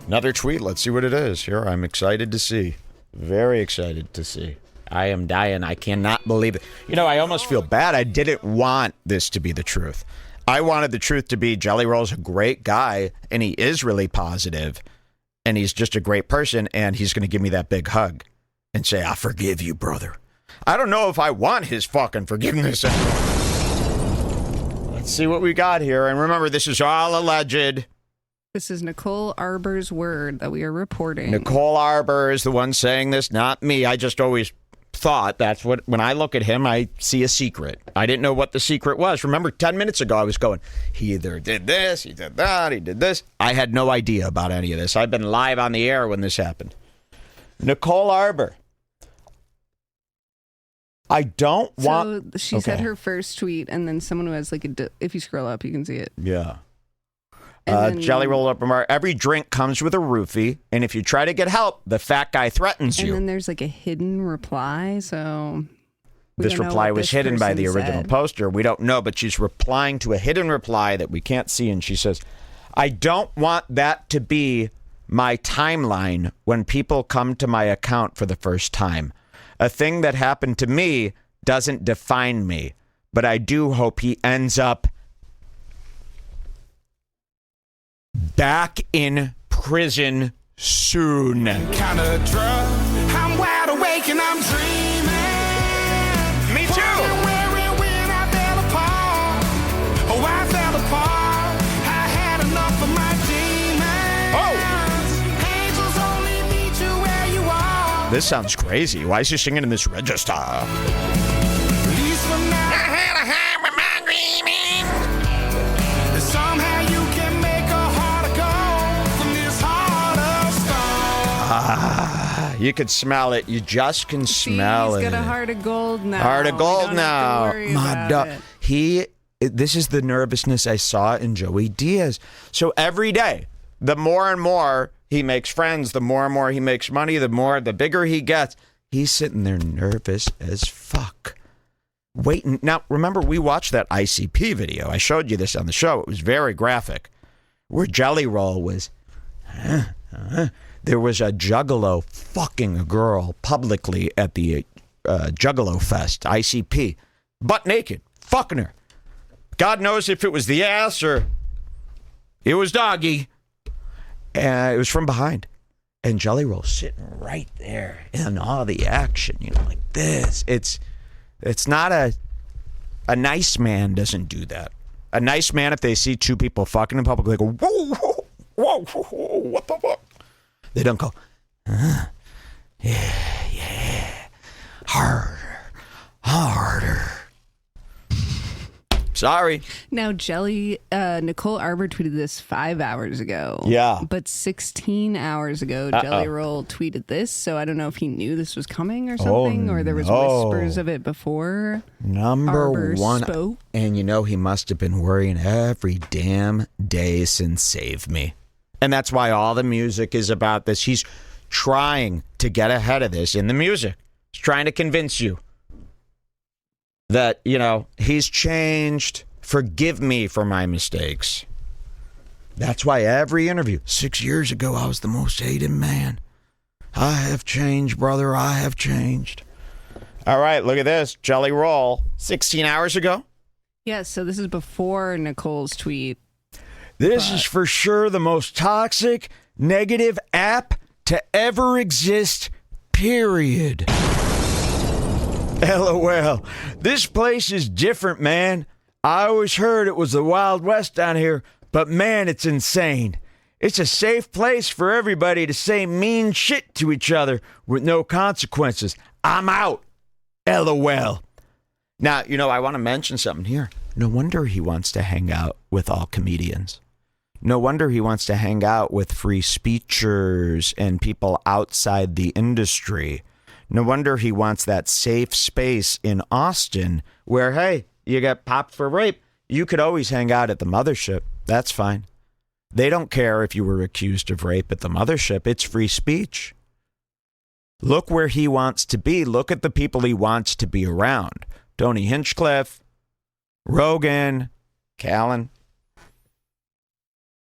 Another tweet. Let's see what it is. Here, I'm excited to see. Very excited to see. I am dying. I cannot believe it. I almost feel bad. I didn't want this to be the truth. I wanted the truth to be Jelly Roll's a great guy, and he is really positive, and he's just a great person, and he's going to give me that big hug and say, I forgive you, brother. I don't know if I want his fucking forgiveness anymore. Let's see what we got here. And remember, this is all alleged. This is Nicole Arbor's word that we are reporting. Nicole Arbor is the one saying this, not me. I just always thought that's what, when I look at him, I see a secret. I didn't know what the secret was. Remember, 10 minutes ago, I was going, he either did this, he did that, he did this. I had no idea about any of this. I've been live on the air when this happened. Nicole Arbor. I don't want... So she said her first tweet, and then someone who has if you scroll up, you can see it. Yeah. Jelly Roll up remark, every drink comes with a roofie, and if you try to get help, the fat guy threatens you. And then there's a hidden reply, so... This reply was hidden by the original poster. We don't know, but she's replying to a hidden reply that we can't see, and she says, I don't want that to be my timeline when people come to my account for the first time. A thing that happened to me doesn't define me, but I do hope he ends up back in prison soon. Kind of drug. I'm wide awake and I'm dreaming. Me too. When I fell apart. Oh, I fell apart. I had enough of my demons. Angels only meet you where you are. This sounds crazy. Why is he singing in this register? At least for now. I had a high with my dreaming. Somehow you can make a heart of gold from this heart of stone. You can smell it. You just can smell it. He's got a heart of gold now. Heart of gold now. My dog. This is the nervousness I saw in Joey Diaz. So every day, the more and more he makes friends, the more and more he makes money, the bigger he gets. He's sitting there nervous as fuck. Waiting. Now, remember, we watched that ICP video. I showed you this on the show. It was very graphic. Where Jelly Roll was... There was a juggalo fucking a girl publicly at the Juggalo Fest, ICP. Butt naked. Fucking her. God knows if it was the ass or it was doggy. And it was from behind. And Jelly Roll sitting right there in all the action, like this. It's not a nice man doesn't do that. A nice man, if they see two people fucking in public, they go, whoa, whoa, whoa, whoa, what the fuck? They don't go, yeah, harder. Sorry. Now, Nicole Arbor tweeted this 5 hours ago. Yeah. But 16 hours ago, Jelly Roll tweeted this, so I don't know if he knew this was coming or something, or there was whispers of it before. Number Arbor one. spoke. And he must have been worrying every damn day since Save Me. And that's why all the music is about this. He's trying to get ahead of this in the music. He's trying to convince you that, he's changed. Forgive me for my mistakes. That's why every interview, 6 years ago, I was the most hated man. I have changed, brother. I have changed. All right, look at this. Jelly Roll, 16 hours ago. Yeah, so this is before Nicole's tweet. This is for sure the most toxic, negative app to ever exist, period. LOL. This place is different, man. I always heard it was the Wild West down here, but man, it's insane. It's a safe place for everybody to say mean shit to each other with no consequences. I'm out. LOL. Now, I want to mention something here. No wonder he wants to hang out with all comedians. No wonder he wants to hang out with free speechers and people outside the industry. No wonder he wants that safe space in Austin where, hey, you get popped for rape. You could always hang out at the mothership. That's fine. They don't care if you were accused of rape at the mothership. It's free speech. Look where he wants to be. Look at the people he wants to be around. Tony Hinchcliffe, Rogan, Callan.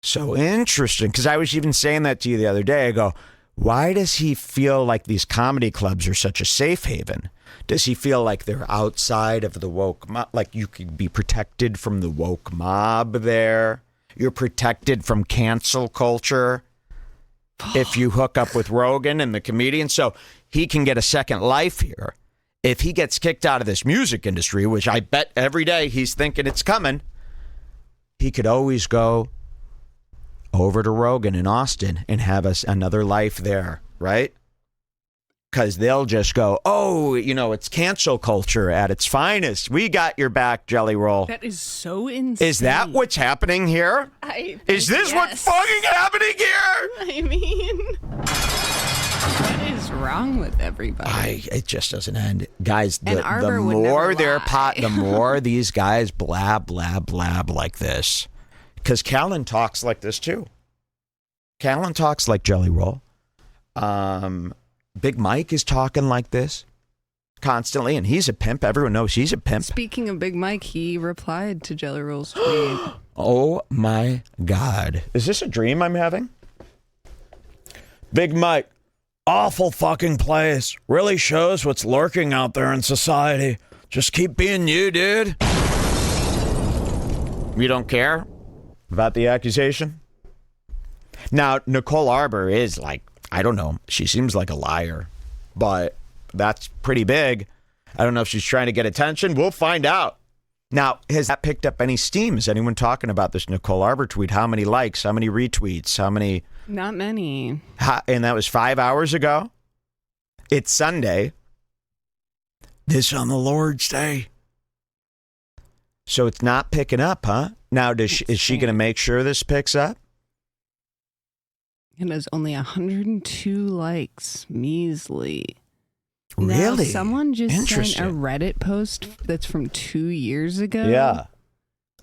So interesting, because I was even saying that to you the other day. I go, why does he feel like these comedy clubs are such a safe haven? Does he feel like they're outside of the woke mob? Like you could be protected from the woke mob there? You're protected from cancel culture if you hook up with Rogan and the comedian. So he can get a second life here. If he gets kicked out of this music industry, which I bet every day he's thinking it's coming, he could always go over to Rogan in Austin and have us another life there, right? Because they'll just go, oh, it's cancel culture at its finest. We got your back, Jelly Roll. That is so insane. Is that what's happening here? Is this what's fucking happening here? I mean, what is wrong with everybody? It just doesn't end. Guys, the Arbor would more never they're lie. the more these guys blab, blab, blab like this. Because Callan talks like this, too. Callan talks like Jelly Roll. Big Mike is talking like this constantly, and he's a pimp. Everyone knows he's a pimp. Speaking of Big Mike, he replied to Jelly Roll's tweet. Oh, my God. Is this a dream I'm having? Big Mike, awful fucking place. Really shows what's lurking out there in society. Just keep being you, dude. You don't care about the accusation? Now, Nicole Arbor is like, I don't know. She seems like a liar, but that's pretty big. I don't know if she's trying to get attention. We'll find out. Now, has that picked up any steam? Is anyone talking about this Nicole Arbor tweet? How many likes? How many retweets? How many? Not many. And that was 5 hours ago? It's Sunday. This on the Lord's Day. So it's not picking up, huh? Now, is she going to make sure this picks up? It has only 102 likes. Measly. Really? Now, someone just sent a Reddit post that's from 2 years ago. Yeah.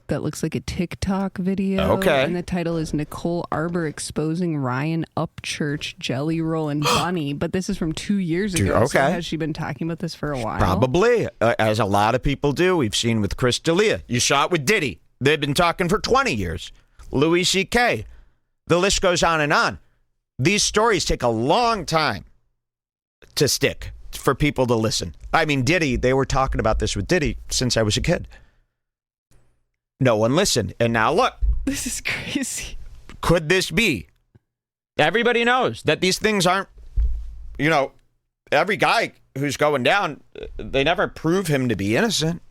That looks like a TikTok video. Okay. And the title is Nicole Arbor exposing Ryan Upchurch, Jelly Roll, and Bunny. But this is from 2 years ago. Okay. So has she been talking about this for a while? Probably. As a lot of people do. We've seen with Chris D'Elia. You saw it with Diddy. They've been talking for 20 years. Louis C.K. The list goes on and on. These stories take a long time to stick for people to listen. I mean, Diddy, they were talking about this with Diddy since I was a kid. No one listened. And now look. This is crazy. Could this be Everybody knows that these things aren't, every guy who's going down, they never prove him to be innocent.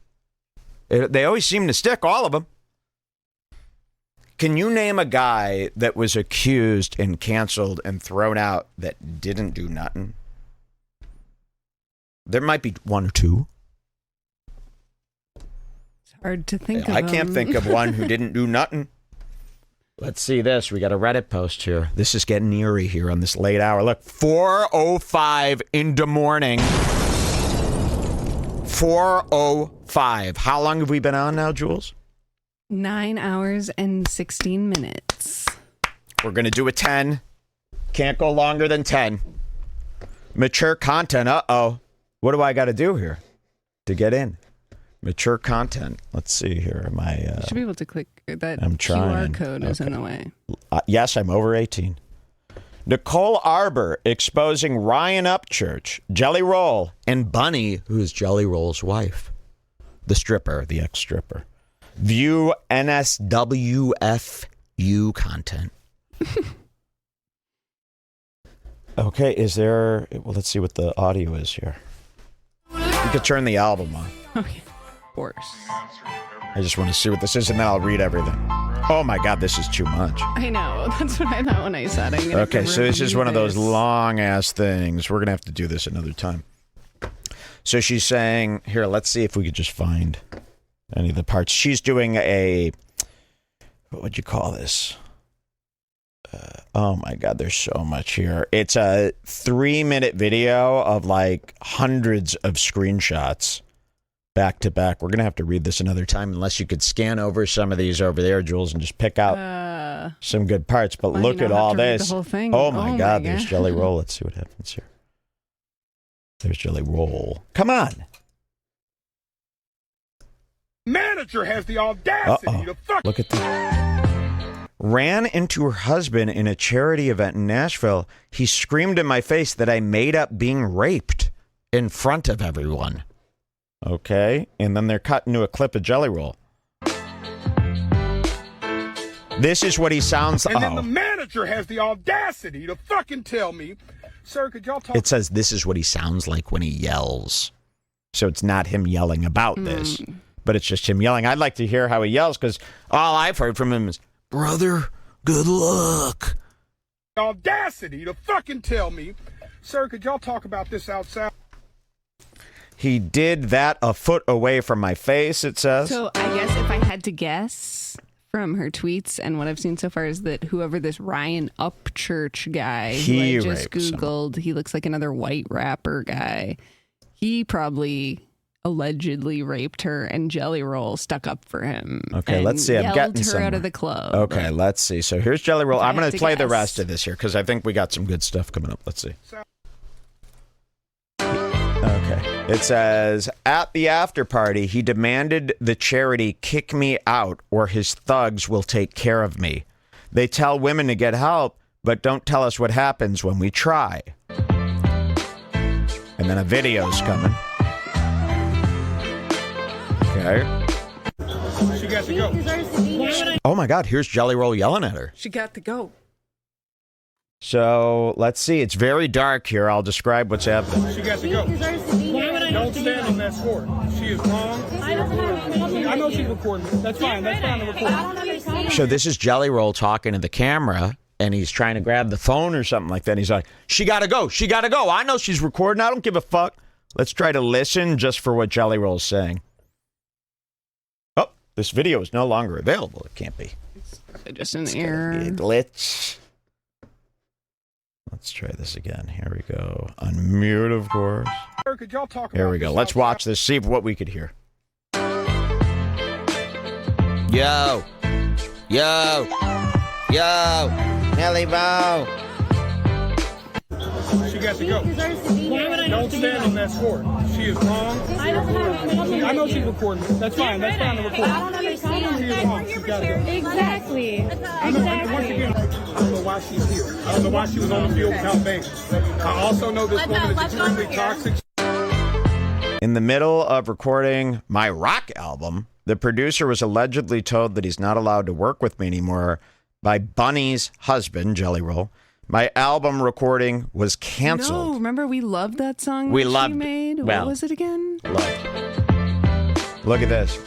They always seem to stick, all of them. Can you name a guy that was accused and canceled and thrown out that didn't do nothing? There might be one or two. It's hard to think of. I can't think of one who didn't do nothing. Let's see this. We got a Reddit post here. This is getting eerie here on this late hour. Look, 4:05 in the morning. 4:05. How long have we been on now, Jules? 9 hours and 16 minutes. We're going to do a 10. Can't go longer than 10. Mature content. Uh-oh. What do I got to do here to get in? Mature content. Let's see here. You should be able to click that. I'm trying. QR code is in the way. Yes, I'm over 18. Nicole Arbor exposing Ryan Upchurch, Jelly Roll, and Bunny, who's Jelly Roll's wife. The stripper, the ex-stripper. View NSWFU content. Okay, is there... Well, let's see what the audio is here. You could turn the album on. Okay, of course. I just want to see what this is, and then I'll read everything. Oh my God, this is too much. I know. That's what I thought when I said it. Okay, so this is one of those long-ass things. We're going to have to do this another time. So she's saying... Here, let's see if we could just find any of the parts. She's doing a... What would you call this? Oh my God, there's so much here. It's a 3-minute video of like hundreds of screenshots back to back. We're going to have to read this another time unless you could scan over some of these over there, Jules, and just pick out some good parts. But look at all this. Oh my God, there's Jelly Roll. Let's see what happens here. There's Jelly Roll. Come on. Manager has the audacity to fuck. Look at that. Ran into her husband in a charity event in Nashville. He screamed in my face that I made up being raped in front of everyone. Okay. And then they're cut into a clip of Jelly Roll. This is what he sounds like. And then the manager has the audacity to fucking tell me, sir, could y'all talk? It says this is what he sounds like when he yells. So it's not him yelling about this, but it's just him yelling. I'd like to hear how he yells because all I've heard from him is, brother, good luck. Audacity to fucking tell me, sir, could y'all talk about this outside? He did that a foot away from my face, it says. So I guess if I had to guess from her tweets and what I've seen so far is that whoever this Ryan Upchurch guy, who I just Googled, he looks like another white rapper guy. He probably allegedly raped her, and Jelly Roll stuck up for him. Okay, let's see. I'm getting her out of the club. Okay, let's see. So here's Jelly Roll. I'm going to play the rest of this here because I think we got some good stuff coming up. Let's see. Okay. It says, at the after party, he demanded the charity kick me out or his thugs will take care of me. They tell women to get help, but don't tell us what happens when we try. And then a video's coming. Okay. She got to go. Oh my God, here's Jelly Roll yelling at her. She got to go. So let's see. It's very dark here. I'll describe what's happening. She got to go. Don't stand on that score. She is wrong. I know she's recording. That's fine. That's fine to record. So this is Jelly Roll talking to the camera, and he's trying to grab the phone or something like that. He's like, she got to go. She got to go. I know she's recording. I don't give a fuck. Let's try to listen just for what Jelly Roll's saying. Oh, this video is no longer available. It can't be. Just an error. Glitch. Let's try this again. Here we go. Unmute, of course. Could y'all talk Here we go. Let's watch this. See what we could hear. Yo. Yo. Yo. Nelly Bow. She got to go. Don't stand on that score. She is wrong. I know she's recording. That's fine. That's fine to record. I don't understand. She is wrong. She got to go. Exactly. I know. Once again, I don't know why she's here. I don't know why she was on the field without Banks. I also know this woman is extremely toxic. In the middle of recording my rock album, the producer was allegedly told that he's not allowed to work with me anymore by Bunny's husband, Jelly Roll, My album recording was canceled. No, remember we loved that song we that loved she made? Well, what was it again? Loved. Look at this.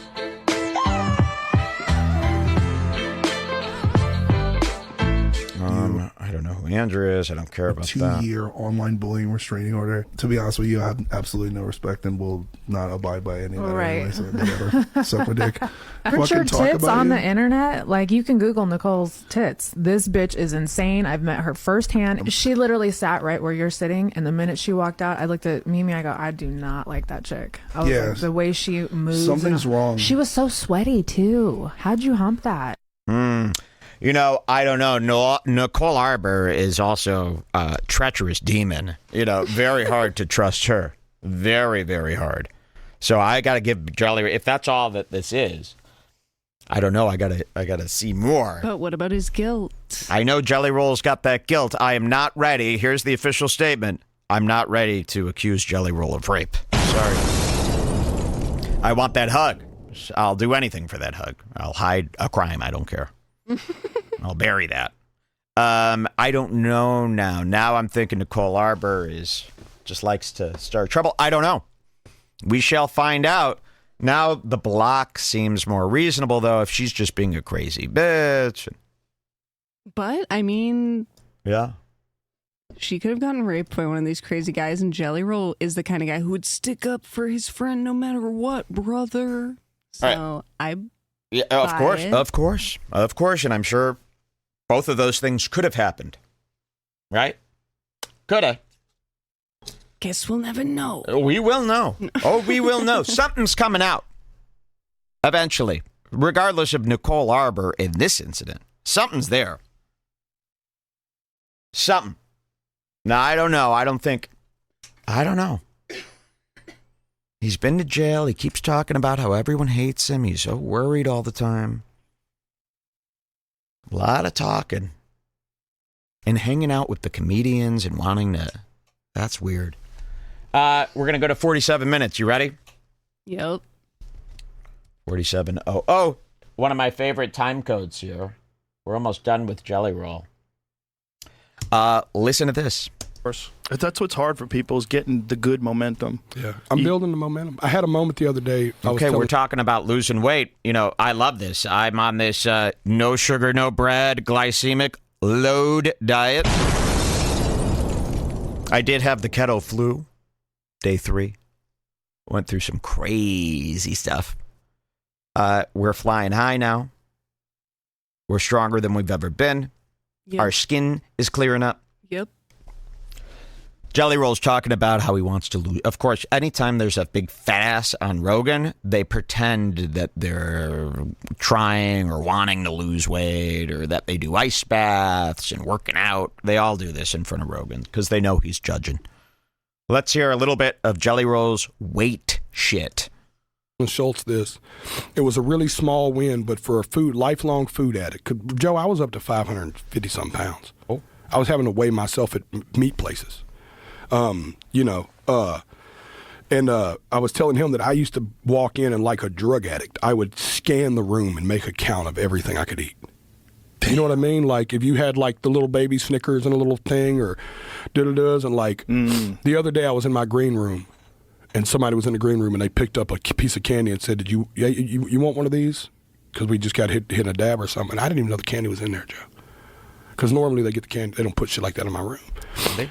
I don't know who Andrew is. I don't care about that. 2-year online bullying restraining order. To be honest with you, I have absolutely no respect and will not abide by any of that. Right. Anyway, so whatever. Suck my dick. Put your tits on the internet. Like, you can Google Nicole's tits. This bitch is insane. I've met her firsthand. She literally sat right where you're sitting, and the minute she walked out, I looked at Mimi. I go, I do not like that chick. I was like, the way she moves. Something's wrong. She was so sweaty too. How'd you hump that? You know, I don't know. Nicole Arbor is also a treacherous demon. You know, very hard to trust her. Very, very hard. So I got to give Jelly, if that's all that this is, I don't know. I gotta see more. But what about his guilt? I know Jelly Roll's got that guilt. I am not ready. Here's the official statement. I'm not ready to accuse Jelly Roll of rape. Sorry. I want that hug. I'll do anything for that hug. I'll hide a crime. I don't care. I'll bury that. I don't know now. Now I'm thinking Nicole Arbor just likes to start trouble. I don't know. We shall find out. Now the block seems more reasonable, though, if she's just being a crazy bitch. But, I mean... Yeah. She could have gotten raped by one of these crazy guys, and Jelly Roll is the kind of guy who would stick up for his friend no matter what, brother. So, Yeah, of course. And I'm sure both of those things could have happened. Right? Could have. Guess we'll never know. We will know. We will know. Something's coming out. Eventually. Regardless of Nicole Arbor in this incident. Something's there. Something. Now, I don't know. I don't know. He's been to jail. He keeps talking about how everyone hates him. He's so worried all the time. A lot of talking. And hanging out with the comedians and wanting to... That's weird. We're going to go to 47 minutes. You ready? Yep. 47. Oh, one of my favorite time codes here. We're almost done with Jelly Roll. Listen to this. That's what's hard for people is getting the good momentum. Yeah, I'm building the momentum. I had a moment the other day. We're talking about losing weight. You know, I love this. I'm on this no sugar, no bread, glycemic load diet. I did have the keto flu, day 3. Went through some crazy stuff. We're flying high now. We're stronger than we've ever been. Yep. Our skin is clearing up. Yep. Jelly Roll's talking about how he wants to lose. Of course, anytime there's a big fat ass on Rogan, they pretend that they're trying or wanting to lose weight or that they do ice baths and working out. They all do this in front of Rogan because they know he's judging. Let's hear a little bit of Jelly Roll's weight shit. Schultz this. It was a really small win, but for a lifelong food addict. Joe, I was up to 550-something pounds. Oh. I was having to weigh myself at meat places. And I was telling him that I used to walk in and like a drug addict, I would scan the room and make a count of everything I could eat. You know what I mean? Like if you had like the little baby Snickers and a little thing or diddle-does and like the other day I was in my green room and somebody was in the green room and they picked up a piece of candy and said, "Did you want one of these?" Because we just got hit in a dab or something. And I didn't even know the candy was in there, Joe. Because normally they get the candy, they don't put shit like that in my room.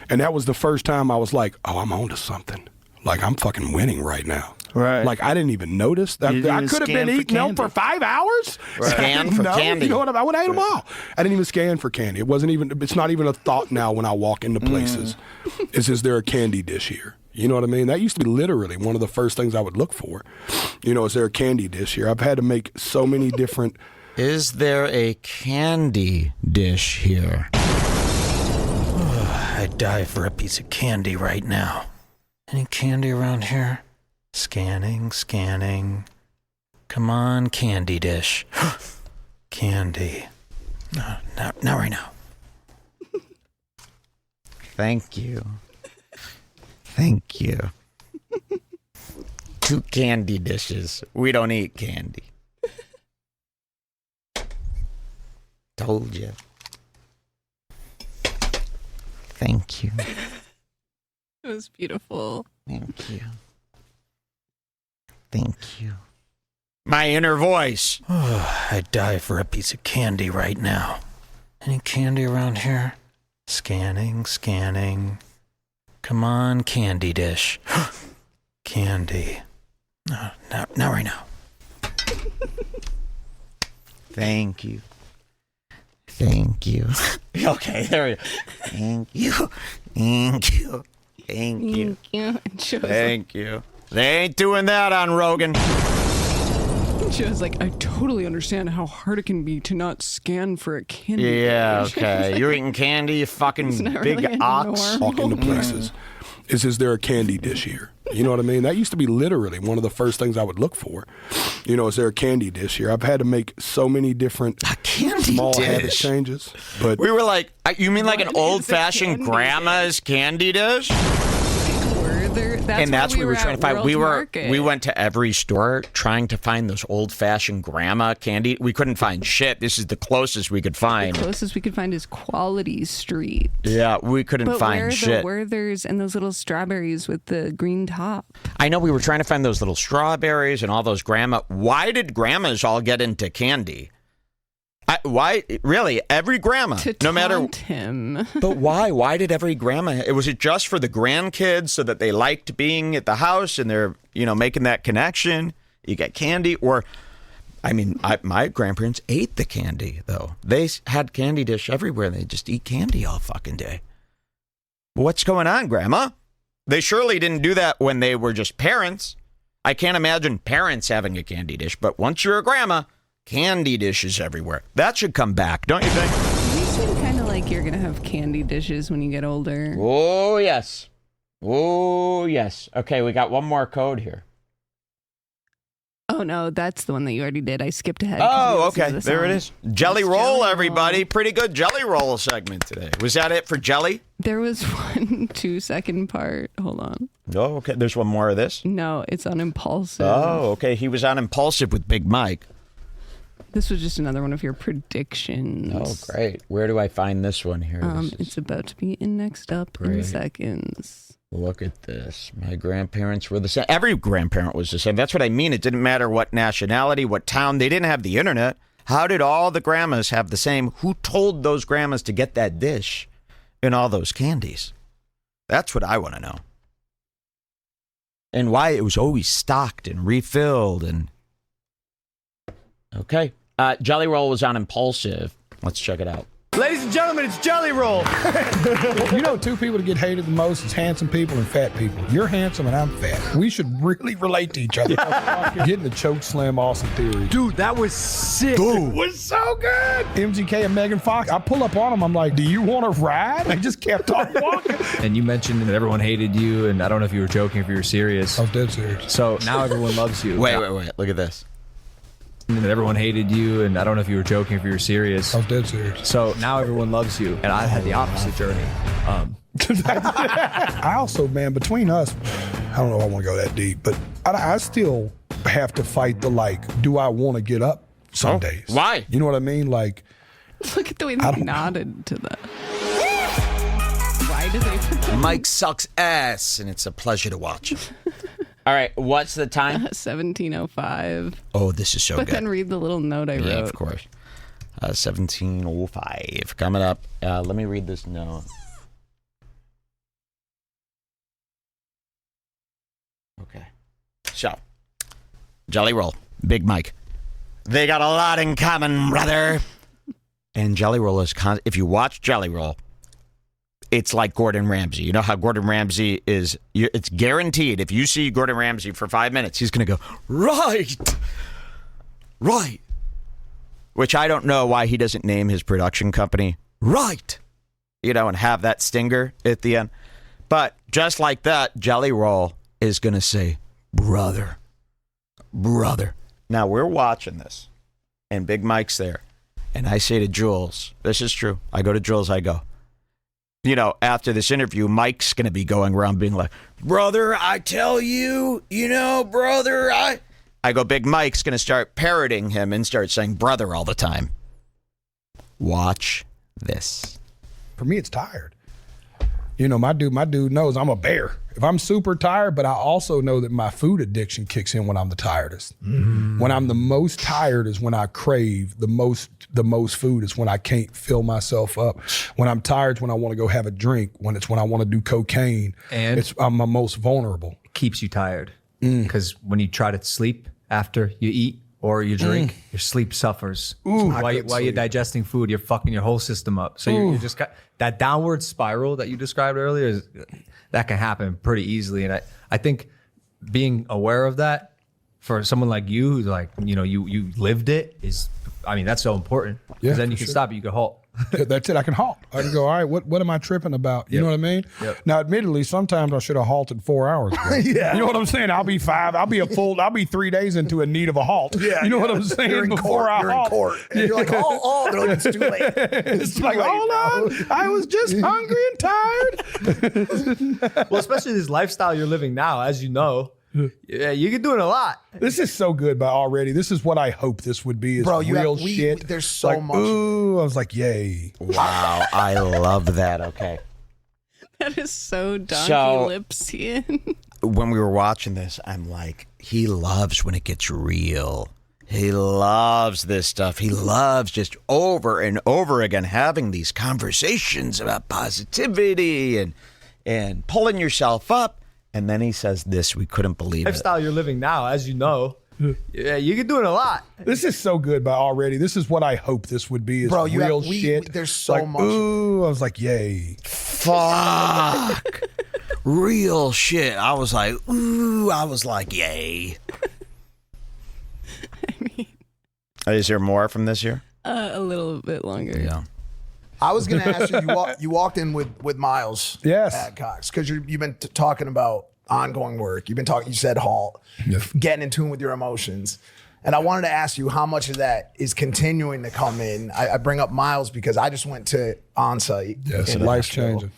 And that was the first time I was like, oh, I'm on to something. Like, I'm fucking winning right now. Right. Like, I didn't even notice. I could have been eating them for 5 hours. Right. Scan for candy. You know what? I would have ate them all. I didn't even scan for candy. It's not even a thought now when I walk into places. Is there a candy dish here? You know what I mean? That used to be literally one of the first things I would look for. You know, is there a candy dish here? I've had to make so many different... Is there a candy dish here? I'd die for a piece of candy right now. Any candy around here? Scanning. Come on, candy dish. Candy. No, not right now. Thank you. 2 candy dishes. We don't eat candy. Told you. Thank you. It was beautiful. Thank you. Thank you. My inner voice. Oh, I'd die for a piece of candy right now. Any candy around here? Scanning. Come on, candy dish. Candy. No, not right now. Thank you. Thank you. Okay, there we go. Thank you. Thank you. Thank you. Thank you. They ain't doing that on Rogan. She was like, I totally understand how hard it can be to not scan for a candy. Yeah, okay. You're eating candy, you fucking big really ox. Walk into places. Is there a candy dish here? You know what I mean? That used to be literally one of the first things I would look for. You know, is there a candy dish here? I've had to make so many different small habit changes. But we were like, you mean like an old-fashioned grandma's candy dish? That's what we were trying to find. We went to every store trying to find those old-fashioned grandma candy. We couldn't find shit. This is the closest we could find. The closest we could find is Quality Street. Yeah, we couldn't find shit. But where are the Werthers and those little strawberries with the green top? I know we were trying to find those little strawberries and all those grandma. Why did grandmas all get into candy? Why? Really? Every grandma, no matter him. But why? Why did every grandma? Was it just for the grandkids so that they liked being at the house and they're, making that connection? You get candy, or, my grandparents ate the candy though. They had candy dish everywhere. They just eat candy all fucking day. What's going on, Grandma? They surely didn't do that when they were just parents. I can't imagine parents having a candy dish, but once you're a grandma, candy dishes everywhere. That should come back, don't you think? You seem kind of like you're going to have candy dishes when you get older. Oh, yes. Oh, yes. Okay, we got one more code here. Oh, no, that's the one that you already did. I skipped ahead. Oh, okay. There it is. Jelly Roll, everybody. Pretty good Jelly Roll segment today. Was that it for Jelly? There was 1 2-second part. Hold on. Oh, okay. There's one more of this? No, it's on Impulsive. Oh, okay. He was on Impulsive with Big Mike. This was just another one of your predictions. Oh, great. Where do I find this one here? It's about to be in next up in seconds. Look at this. My grandparents were the same. Every grandparent was the same. That's what I mean. It didn't matter what nationality, what town. They didn't have the internet. How did all the grandmas have the same? Who told those grandmas to get that dish and all those candies? That's what I want to know. And why it was always stocked and refilled and... Okay. Jelly Roll was on Impulsive. Let's check it out. Ladies and gentlemen, it's Jelly Roll. Two people that get hated the most is handsome people and fat people. You're handsome and I'm fat. We should really relate to each other. Getting the choke slam awesome theory. Dude, that was sick. Dude. It was so good. MGK and Megan Fox, I pull up on them. I'm like, do you want to ride? They just kept on walking. And you mentioned that everyone hated you, and I don't know if you were joking, if you were serious. I was dead serious. So now everyone loves you. Wait. Look at this. And everyone hated you, and I don't know if you were joking, if you were serious. I was dead serious. So now everyone loves you, and I had the opposite journey. I also, man, between us, I don't know if I want to go that deep, but I still have to fight the, do I want to get up some days? Why? You know what I mean? Look at the way they nodded to that. Why do they... Mike sucks ass, and it's a pleasure to watch. All right, what's the time? 17:05. Oh, this is so good. But then read the little note I wrote. Yeah, of course. 17:05 coming up. Let me read this note. Okay. So, Jelly Roll, Big Mike. They got a lot in common, brother. And Jelly Roll is... if you watch Jelly Roll, it's like Gordon Ramsay. You know how Gordon Ramsay is... it's guaranteed. If you see Gordon Ramsay for 5 minutes, he's going to go, right. Which I don't know why he doesn't name his production company Right. And have that stinger at the end. But just like that, Jelly Roll is going to say, brother. Now, we're watching this, and Big Mike's there. And I say to Jules, this is true. I go to Jules, I go, after this interview, Mike's going to be going around being like, brother, I tell you, brother, I go, Big Mike's going to start parroting him and start saying brother all the time. Watch this. For me, it's tired. You know, my dude knows I'm a bear. If I'm super tired, but I also know that my food addiction kicks in when I'm the tiredest. When I'm the most tired is when I crave the most food. Is when I can't fill myself up. When I'm tired is when I want to go have a drink. When I want to do cocaine. And I'm my most vulnerable. It keeps you tired. Because when you try to sleep after you eat or you drink, your sleep suffers. While you're digesting food, you're fucking your whole system up. So you just got that downward spiral that you described earlier. That can happen pretty easily. And I think being aware of that for someone like you, who's like, you know, you lived it is, I mean, that's so important. Because then you can stop it, you can halt. That's it. I can halt. I can go, all right, what am I tripping about? You know what I mean? Now, admittedly, sometimes I should have halted 4 hours ago. You know what I'm saying? I'll be 3 days into a need of a halt. You know what I'm saying? You're in Before court. I You're halt. in court. And you're like, oh, they're like, it's too late. It's like, hold on. I was just hungry and tired. Well, especially this lifestyle you're living now, as you know. Yeah, you're doing a lot. This is so good, but already, this is what I hope this would be. Is real shit. There's so like, much. Ooh, I was like, yay. Wow, I love that. Okay. That is so donkey lipsian. When we were watching this, I'm like, he loves when it gets real. He loves this stuff. He loves just over and over again having these conversations about positivity and pulling yourself up. And then he says this, we couldn't believe it. Lifestyle you're living now, as you know. Yeah, you're doing a lot. This is so good, but already, this is what I hope this would be. Is real shit. There's so like, much. Ooh, I was like, yay. Fuck. Real shit. I was like, ooh, I was like, yay. I mean, is there more from this year? A little bit longer. Yeah. I was going to ask you, you walked in with Miles at Cox, because you've been talking about ongoing work. You've been talking, you said halt, getting in tune with your emotions. And I wanted to ask you how much of that is continuing to come in. I bring up Miles because I just went to on-site. Yes, life changing.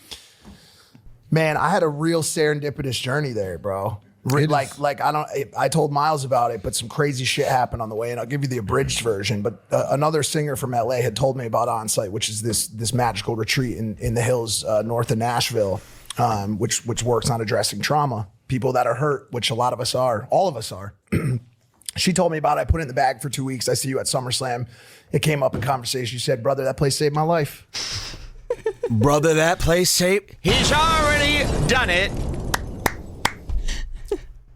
Man, I had a real serendipitous journey there, bro. I told Miles about it, but some crazy shit happened on the way, and I'll give you the abridged version. But another singer from LA had told me about On-Site, which is this magical retreat in the hills north of Nashville, which works on addressing trauma. People that are hurt, which a lot of us are, all of us are. She told me about it. I put it in the bag for 2 weeks. I see you at SummerSlam. It came up in conversation. You said, brother, that place saved my life. Brother, that place saved. He's already done it.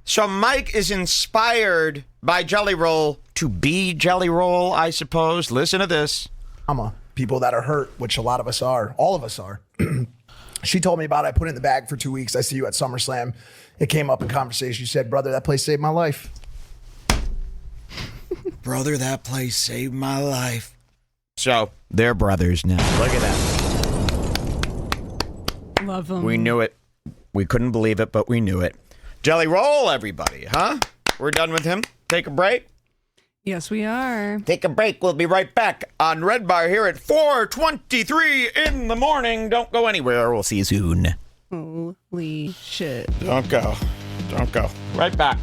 So Mike is inspired by Jelly Roll to be Jelly Roll, I suppose. Listen to this. People that are hurt, which a lot of us are. All of us are. She told me about it. I put it in the bag for 2 weeks. I see you at SummerSlam. It came up in conversation. You said, brother, that place saved my life. Brother, that place saved my life. So they're brothers now. Look at that. Love them. We knew it. We couldn't believe it, but we knew it. Jelly Roll, everybody, huh? We're done with him. Take a break? Yes, we are. Take a break. We'll be right back on Red Bar here at 4:23 in the morning. Don't go anywhere. We'll see you soon. Holy shit. Don't go. Don't go. Right back.